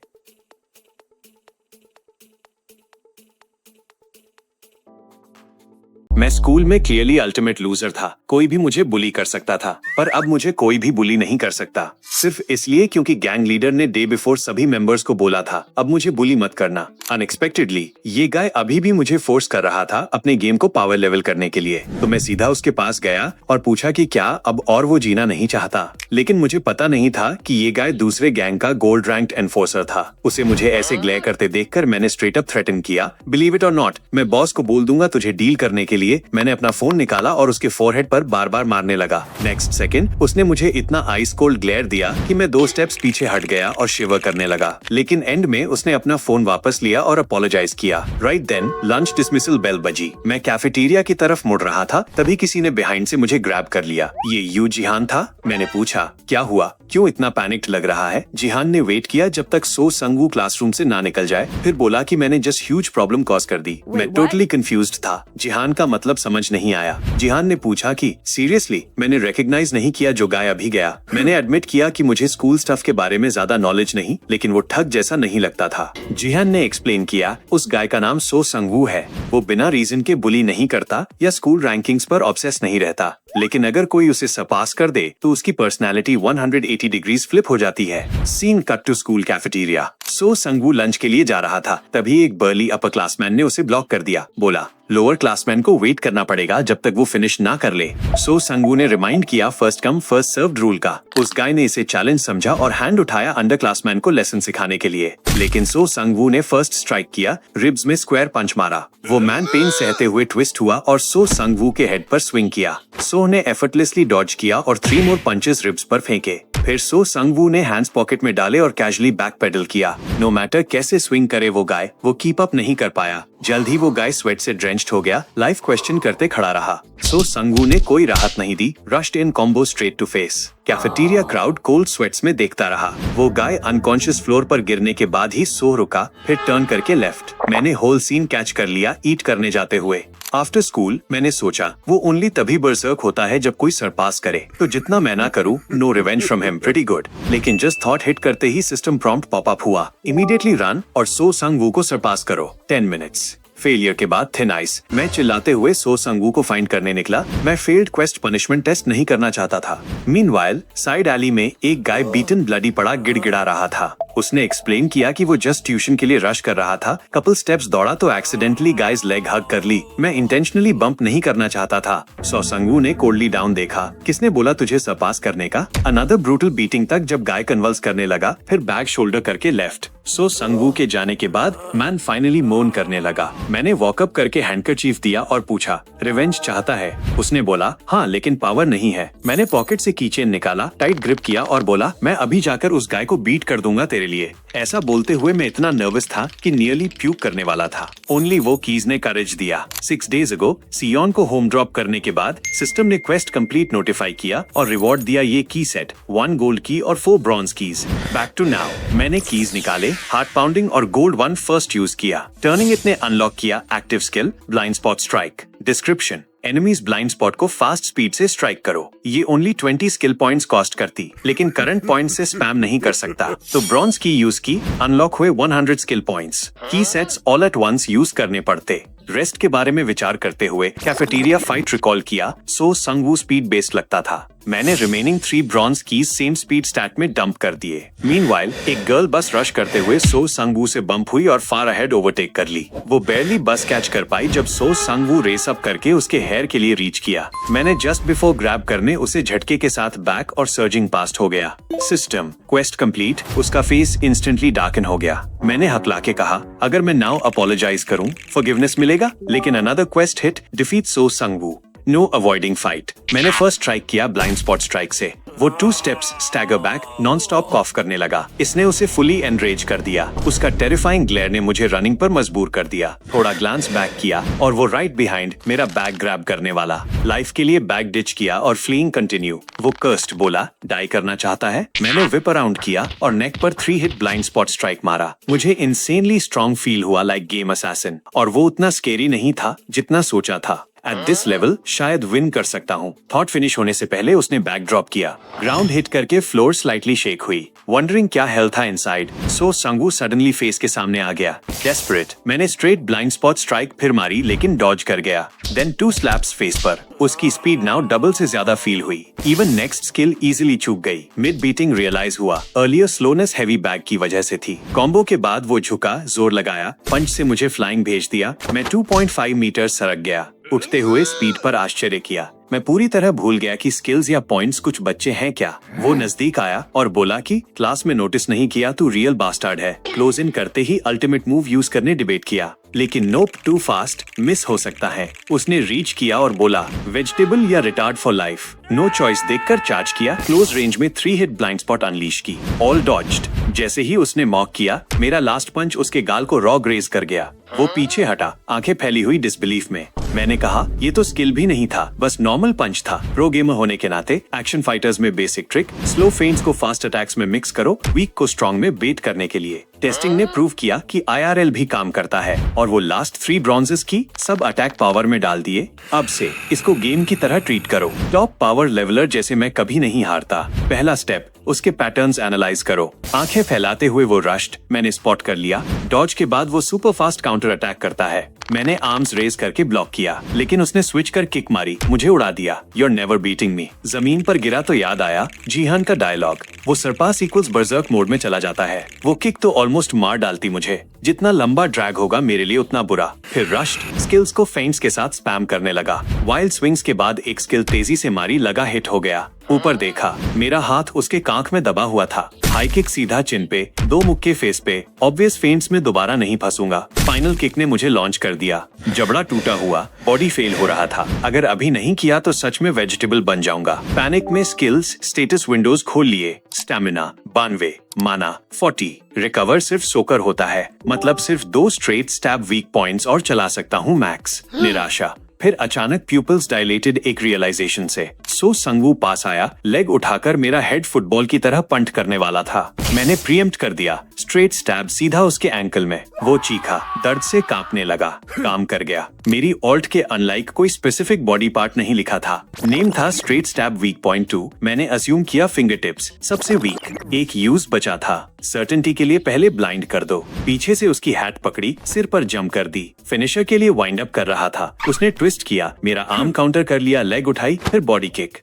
मैं स्कूल में क्लियरली अल्टीमेट लूजर था। कोई भी मुझे बुली कर सकता था, पर अब मुझे कोई भी बुली नहीं कर सकता, सिर्फ इसलिए क्योंकि गैंग लीडर ने डे बिफोर सभी मेंबर्स को बोला था अब मुझे बुली मत करना। अनएक्सपेक्टेडली ये गाय अभी भी मुझे फोर्स कर रहा था अपने गेम को पावर लेवल करने के लिए। तो मैं सीधा उसके पास गया और पूछा कि क्या अब और वो जीना नहीं चाहता। लेकिन मुझे पता नहीं था कि ये गाय दूसरे गैंग का गोल्ड रैंक्ड एनफोर्सर था। उसे मुझे ऐसे ग्लेयर करते देखकर मैंने स्ट्रेट अप थ्रेटन किया, बिलीव इट और नॉट मैं बॉस को बोल दूंगा तुझे डील करने के लिए। मैंने अपना फोन निकाला और उसके फोरहेड पर बार बार मारने लगा। नेक्स्ट सेकंड उसने मुझे इतना आइस कोल्ड ग्लेयर दिया कि मैं 2 स्टेप्स पीछे हट गया और शिवर करने लगा। लेकिन एंड में उसने अपना फोन वापस लिया और अपोलोजाइज किया। Right then lunch dismissal bell बजी। मैं कैफेटेरिया की तरफ मुड़ रहा था, तभी किसी ने बिहाइंड से मुझे ग्रैब कर लिया। ये यू जिहान था? मैंने पूछा क्या हुआ, क्यों इतना पैनिक्ड लग रहा है? जिहान ने वेट किया जब तक सो संगवू क्लासरूम से ना निकल जाए, फिर बोला कि मैंने जस्ट ह्यूज प्रॉब्लम कॉज कर दी। मैं टोटली कंफ्यूज्ड था। जिहान का मतलब समझ नहीं आया। जिहान ने पूछा कि सीरियसली? मैंने रिकॉग्नाइज नहीं किया जो गाय अभी गया। मैंने एडमिट किया कि मुझे स्कूल स्टफ के बारे में ज्यादा नॉलेज नहीं, लेकिन वो ठग जैसा नहीं लगता था। जिहान ने एक्सप्लेन किया उस गाय का नाम सो संगवू है। वो बिना रीजन के बुली नहीं करता या स्कूल रैंकिंग्स पर ऑब्सेस नहीं रहता, लेकिन अगर कोई उसे सरपास कर दे तो उसकी पर्सनैलिटी 180 डिग्रीज फ्लिप हो जाती है। Scene cut to school cafeteria. So Sungwoo lunch के लिए जा रहा था, तभी एक बर्ली अपर क्लासमैन ने उसे ब्लॉक कर दिया। बोला लोअर क्लासमैन को वेट करना पड़ेगा जब तक वो फिनिश ना कर ले। सो संगवू ने रिमाइंड किया first come first served rule का। उस गाय ने इसे चैलेंज समझा और हैंड उठाया अंडर क्लासमैन को लेसन सिखाने के लिए। लेकिन सो संगवू ने फर्स्ट स्ट्राइक किया, रिब्स में स्क्वायर पंच मारा। वो मैन पेन सहते हुए ट्विस्ट हुआ और सो संगवू के हेड पर स्विंग किया। सो ने एफर्टलेसली डॉज किया और 3 मोर पंचेस रिब्स पर फेंके। फिर सो संगवू ने हैंड्स पॉकेट में डाले और कैजुअली बैक पेडल किया। नो मैटर कैसे स्विंग करे वो गाय, वो कीप अप नहीं कर पाया। जल्द ही वो गाय स्वेट से ड्रेंच्ड हो गया, लाइफ क्वेश्चन करते खड़ा रहा। सो संगवू ने कोई राहत नहीं दी, rushed in combo straight to face. Cafeteria crowd cold sweats में देखता रहा। वो गाय अनकॉन्शियस फ्लोर पर गिरने के बाद ही सो रुका, फिर टर्न करके लेफ्ट। मैंने होल सीन कैच कर लिया ईट करने जाते हुए। आफ्टर स्कूल मैंने सोचा वो ओनली तभी बरसर्क होता है जब कोई सरपास करे, तो जितना मैं ना करूं, no revenge from him, pretty good. लेकिन जस्ट थॉट हिट करते ही सिस्टम प्रॉम्प्ट पॉप अप हुआ, इमीडिएटली रन और सो संगवू को सरपास करो, 10 मिनट्स। फेलियर के बाद थिन आइस। मैं चिल्लाते हुए सो संगवू को फाइंड करने निकला। मैं फेल्ड क्वेस्ट पनिशमेंट टेस्ट नहीं करना चाहता था। मीनवाइल साइड एली में एक गाय बीटन ब्लडी पड़ा गिड़गिड़ा रहा था। उसने एक्सप्लेन किया कि वो जस्ट ट्यूशन के लिए रश कर रहा था, कपल स्टेप्स दौड़ा तो एक्सीडेंटली गाइस लेग हग कर ली। मैं इंटेंशनली बम्प नहीं करना चाहता था। सो संगवू ने कोल्डली डाउन देखा। किसने बोला तुझे सरपास करने का? अनदर ब्रूटल बीटिंग तक जब गाय कन्वल्स करने लगा, फिर बैक शोल्डर करके लेफ्ट। सो संगवू के जाने के बाद मैन फाइनली मोन करने लगा। मैंने वॉकअप करके हैंडकरचीफ दिया और पूछा रिवेंज चाहता है? उसने बोला हाँ, लेकिन पावर नहीं है। मैंने पॉकेट से कीचेन निकाला, टाइट ग्रिप किया और बोला मैं अभी जाकर उस गाय को बीट कर दूंगा तेरे लिए। ऐसा बोलते हुए मैं इतना नर्वस था कि नियरली प्यूक करने वाला था। ओनली वो कीज ने करेज दिया। 6 डेज अगो सियोन को होम ड्रॉप करने के बाद सिस्टम ने क्वेस्ट कंप्लीट नोटिफाई किया और रिवॉर्ड दिया ये की सेट, 1 गोल्ड की और 4 bronze keys. Back to now. मैंने कीज निकाले, हार्ट पाउंडिंग और गोल्ड 1 फर्स्ट यूज किया। टर्निंग इट ने अनलॉक किया active skill blind spot strike. Description enemies blind spot को फास्ट स्पीड से स्ट्राइक करो। ये ओनली 20 स्किल पॉइंट्स कॉस्ट करती, लेकिन करंट पॉइंट से स्पैम नहीं कर सकता। तो ब्रॉन्ज की यूज की, अनलॉक हुए 100 skill points. Key sets all at once use करने पड़ते। रेस्ट के बारे में विचार करते हुए कैफेटेरिया फाइट रिकॉल किया। सो संगवू स्पीड बेस्ड लगता था। मैंने remaining 3 bronze keys same speed stat में डंप कर दिए। मीनवाइल एक गर्ल बस रश करते हुए सो संगवू से बम्प हुई और फार अहेड ओवरटेक कर ली। वो बेरली बस कैच कर पाई जब सो संगवू रेस अप करके उसके हेयर के लिए रीच किया। मैंने जस्ट बिफोर ग्रैब करने उसे झटके के साथ बैक और सर्जिंग पास्ट हो गया। System quest complete. उसका फेस इंस्टेंटली डार्कन हो गया। मैंने हकला के कहा, अगर मैं नाउ अपोलोजाइज करूं फॉरगिवनेस मिलेगा, लेकिन another quest hit defeat so Sungwoo. No avoiding fight. मैंने फर्स्ट स्ट्राइक किया ब्लाइंड स्पॉट स्ट्राइक से। वो 2 steps stagger back non stop cough करने लगा। इसने उसे फुली एनरेज कर दिया। उसका टेरिफाइंग ग्लेयर ने मुझे रनिंग पर मजबूर कर दिया। थोड़ा ग्लांस बैक किया और वो राइट बिहाइंड मेरा बैग ग्रैब करने वाला। लाइफ के लिए बैग डिच किया और फ्लीइंग कंटिन्यू। वो कर्स्ड बोला, डाई करना चाहता है। मैंने विप अराउंड किया और नेक पर 3 हिट ब्लाइंड स्पॉट स्ट्राइक मारा। मुझे इंसेनली स्ट्रॉन्ग फील हुआ लाइक गेम असैसिन, और वो उतना स्केरी नहीं था जितना सोचा था। एट दिस लेवल शायद विन कर सकता हूँ। थॉट फिनिश होने से पहले उसने बैक ड्रॉप किया। ग्राउंड हिट करके फ्लोर स्लाइटली शेक हुई। वंडरिंग क्या हेल था इनसाइड, सो संगू सडनली फेस के सामने आ गया। डेस्परेट, मैंने स्ट्रेट ब्लाइंड स्पॉट स्ट्राइक फिर मारी लेकिन डॉज कर गया। देन 2 स्लैप्स फेस पर। उसकी स्पीड नाउ डबल से ज्यादा फील हुई। इवन नेक्स्ट स्किल इजीली चूक गई। मिड बीटिंग रियलाइज हुआ अर्लियर स्लोनेस हैवी बैग की वजह से थी। कॉम्बो के बाद वो झुका, जोर लगाया, पंच से मुझे फ्लाइंग भेज दिया। मैं 2.5 मीटर सरक गया। उठते हुए स्पीड पर आश्चर्य किया। मैं पूरी तरह भूल गया कि स्किल्स या पॉइंट्स कुछ बच्चे हैं क्या। वो नजदीक आया और बोला कि क्लास में नोटिस नहीं किया तू रियल बास्टार्ड है। क्लोज इन करते ही अल्टीमेट मूव यूज करने डिबेट किया, लेकिन नोप टू फास्ट, मिस हो सकता है। उसने रीच किया और बोला वेजिटेबल या retard for life. No choice देखकर चार्ज किया। क्लोज रेंज में 3 हिट ब्लाइंड स्पॉट अनलीश की। All dodged. जैसे ही उसने मॉक किया, मेरा लास्ट पंच उसके गाल को रॉ ग्रेज कर गया। वो पीछे हटा, आंखें फैली हुई डिसबिलीफ में। मैंने कहा, ये तो स्किल भी नहीं था, बस नॉर्मल पंच था। प्रो गेमर होने के नाते एक्शन फाइटर्स में बेसिक ट्रिक, स्लो फेंट्स को फास्ट अटैक्स में मिक्स करो, वीक को स्ट्रॉन्ग में बेट करने के लिए। टेस्टिंग ने प्रूव किया कि IRL भी काम करता है, और वो लास्ट 3 ब्रॉन्जेस की सब अटैक पावर में डाल दिए। अब से इसको गेम की तरह ट्रीट करो। टॉप पावर लेवलर जैसे मैं कभी नहीं हारता। पहला स्टेप, उसके पैटर्न्स एनालाइज करो। आंखें फैलाते हुए वो रश्ड, मैंने स्पॉट कर लिया। डॉज के बाद वो सुपर फास्ट काउंटर अटैक करता है। मैंने आर्म्स रेज करके ब्लॉक किया, लेकिन उसने स्विच कर किक मारी, मुझे उड़ा दिया। You're never beating me। जमीन पर गिरा तो याद आया जीहान का डायलॉग। वो सरपास इक्वल्स बर्जर्क मोड में चला जाता है। वो किक तो ऑलमोस्ट मार डालती मुझे। जितना लंबा ड्रैग होगा मेरे लिए उतना बुरा। फिर रश्ड, स्किल्स को फेंट्स के साथ स्पैम करने लगा। वाइल्ड स्विंग्स के बाद एक स्किल तेजी से मारी, लगा हिट हो गया। ऊपर देखा, मेरा हाथ उसके कांख में दबा हुआ था। हाई किक सीधा चिन पे, 2 मुक्के फेस पे। ऑब्वियस फेंट्स में दोबारा नहीं फंसूंगा। फाइनल किक ने मुझे लॉन्च कर दिया। जबड़ा टूटा हुआ, बॉडी फेल हो रहा था। अगर अभी नहीं किया तो सच में वेजिटेबल बन जाऊंगा। पैनिक में स्किल्स स्टेटस विंडोज खोल लिए। स्टैमिना 92, माना 40। रिकवर सिर्फ सोकर होता है, मतलब सिर्फ 2 स्ट्रेट स्टैब वीक पॉइंट्स और चला सकता हूँ मैक्स। निराशा। फिर अचानक प्यूपल्स डायलेटेड एक रियलाइजेशन से। सो संगवू पास आया, लेग उठाकर मेरा हेड फुटबॉल की तरह पंट करने वाला था। मैंने प्रीएम्प्ट कर दिया, स्ट्रेट स्टैब सीधा उसके एंकल में। वो चीखा, दर्द से कांपने लगा। काम कर गया। मेरी ऑल्ट के अनलाइक कोई स्पेसिफिक बॉडी पार्ट नहीं लिखा था। नेम था स्ट्रेट स्टैब वीक पॉइंट 2। मैंने अस्यूम किया फिंगर टिप्स सबसे वीक। एक यूज बचा था। सर्टेनिटी के लिए पहले ब्लाइंड कर दो। पीछे से उसकी हैट पकड़ी, सिर पर जंप कर दी। फिनिशर के लिए वाइंड अप कर रहा था। उसने ट्विस्ट किया, मेरा आर्म काउंटर कर लिया, लेग उठाई, फिर बॉडी किक।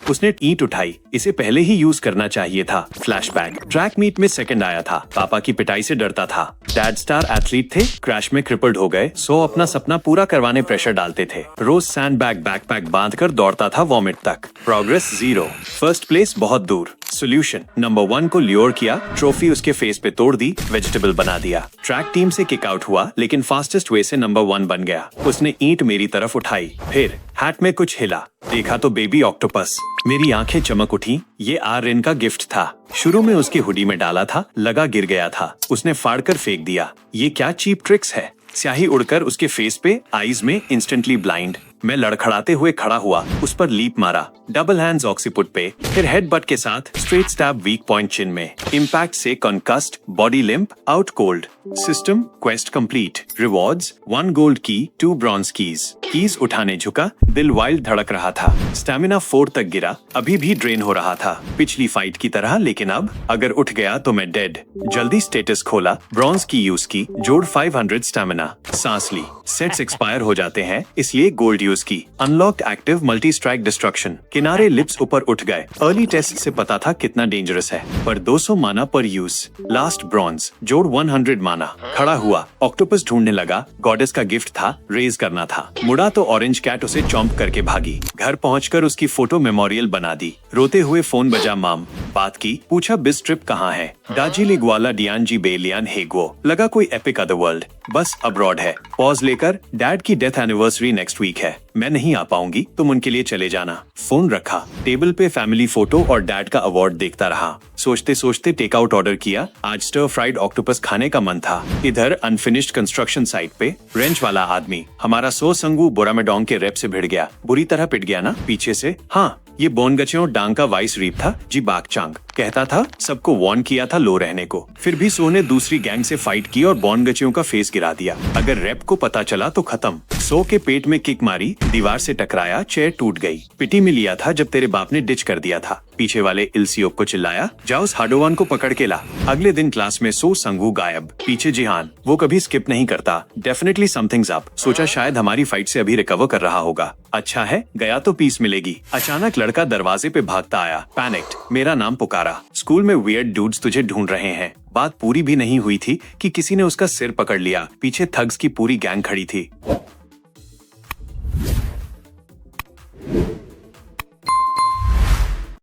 उसने ईंट उठाई, इसे पहले ही यूज करना चाहिए था। फ्लैशबैक, ट्रैक मीट में सेकंड आया था। पापा की पिटाई से डरता था। डैड स्टार एथलीट थे, क्रैश में क्रिपल्ड हो गए। सो अपना सपना पूरा करवाने प्रेशर डालते थे। रोज सैंड बैकपैक बांधकर दौड़ता था वॉमिट तक। प्रोग्रेस 0, फर्स्ट प्लेस बहुत दूर। सोल्यूशन, नंबर 1 को ल्योर किया, ट्रॉफी उसके फेस पे तोड़ दी, वेजिटेबल बना दिया। ट्रैक टीम से किक आउट हुआ, लेकिन फास्टेस्ट वे से नंबर 1 बन गया। उसने ईंट मेरी तरफ उठाई, फिर हैट में कुछ हिला, देखा तो बेबी ऑक्टोपस। मेरी आंखें चमक उठी। ये आर्यन का गिफ्ट था। शुरू में उसके हुडी में डाला था, लगा गिर गया था। उसने फाड़कर फेंक दिया। ये क्या चीप ट्रिक्स है। स्याही उड़कर उसके फेस पे, आईज में इंस्टेंटली ब्लाइंड। मैं लड़खड़ाते हुए खड़ा हुआ, उस पर लीप मारा, डबल हैंड्स ऑक्सीपुट पे, फिर हेड बट के साथ straight stab weak point chin में। इम्पैक्ट से concussed, body limp, out cold. System quest complete. Rewards 1 gold key, 2 bronze keys उठाने झुका, दिल वाइल्ड धड़क रहा था। स्टैमिना 4 तक गिरा, अभी भी ड्रेन हो रहा था, पिछली फाइट की तरह। लेकिन अब अगर उठ गया तो मैं डेड। जल्दी स्टेटस खोला, ब्रॉन्ज की यूज की, जोड़ 500 स्टैमिना। सांस ली, सेट्स एक्सपायर हो जाते हैं, इसलिए गोल्ड यूज यूज की। Unlocked active multi strike destruction, किनारे लिप्स ऊपर उठ गए। अर्ली टेस्ट से पता था कितना डेंजरस है, पर 200 माना पर यूज। लास्ट ब्रॉन्ज, जोड़ 100 माना। खड़ा हुआ, ऑक्टोपस ढूंढने लगा, गॉडेस का गिफ्ट था, रेज करना था। मुड़ा तो ऑरेंज कैट उसे चॉम्प करके भागी। घर पहुंचकर उसकी फोटो मेमोरियल बना दी। रोते हुए फोन बजा माम, बात की, पूछा बिस ट्रिप कहाँ है। डाजी लिग्वाला डियानजी बेलियान हेगो, लगा कोई एपिक अदर वर्ल्ड, बस अब्रॉड है। पॉज लेकर, डैड की डेथ एनिवर्सरी नेक्स्ट वीक है, मैं नहीं आ पाऊंगी, तुम उनके लिए चले जाना। फोन रखा, टेबल पे फैमिली फोटो और डैड का अवार्ड देखता रहा। सोचते सोचते टेक आउट ऑर्डर किया, आज स्टर फ्राइड ऑक्टोपस खाने का मन था। इधर अनफिनिश्ड कंस्ट्रक्शन साइट पे रेंच वाला आदमी, हमारा सो संगू बोरामेडोंग के रैप से भिड़ गया। बुरी तरह पिट गया ना पीछे से। हाँ, ये बोनगचियों डांग का वाइस रीप था जी बागचांग। कहता था सबको वार्न किया था लो रहने को, फिर भी सो ने दूसरी गैंग से फाइट की और बोनगचियों का फेस गिरा दिया। अगर रैप को पता चला तो खत्म। सो के पेट में किक मारी, दीवार से टकराया, चेयर टूट गई। पिटी में लिया था जब तेरे बाप ने डिच कर दिया था। पीछे वाले इल्सियोप को चिल्लाया, जाओ उस हाडोवान को पकड़ के ला। अगले दिन क्लास में सो संगू गायब, पीछे जिहान, वो कभी स्किप नहीं करता। Definitely something's up. सोचा शायद हमारी फाइट से अभी रिकवर कर रहा होगा। अच्छा है, गया तो पीस मिलेगी। अचानक लड़का दरवाजे पे भागता आया, पैनिक्ड, मेरा नाम पुकारा। स्कूल में वियर्ड डूड्स तुझे ढूंढ रहे हैं। बात पूरी भी नहीं हुई थी कि किसी ने उसका सिर पकड़ लिया। पीछे थग्स की पूरी गैंग खड़ी थी।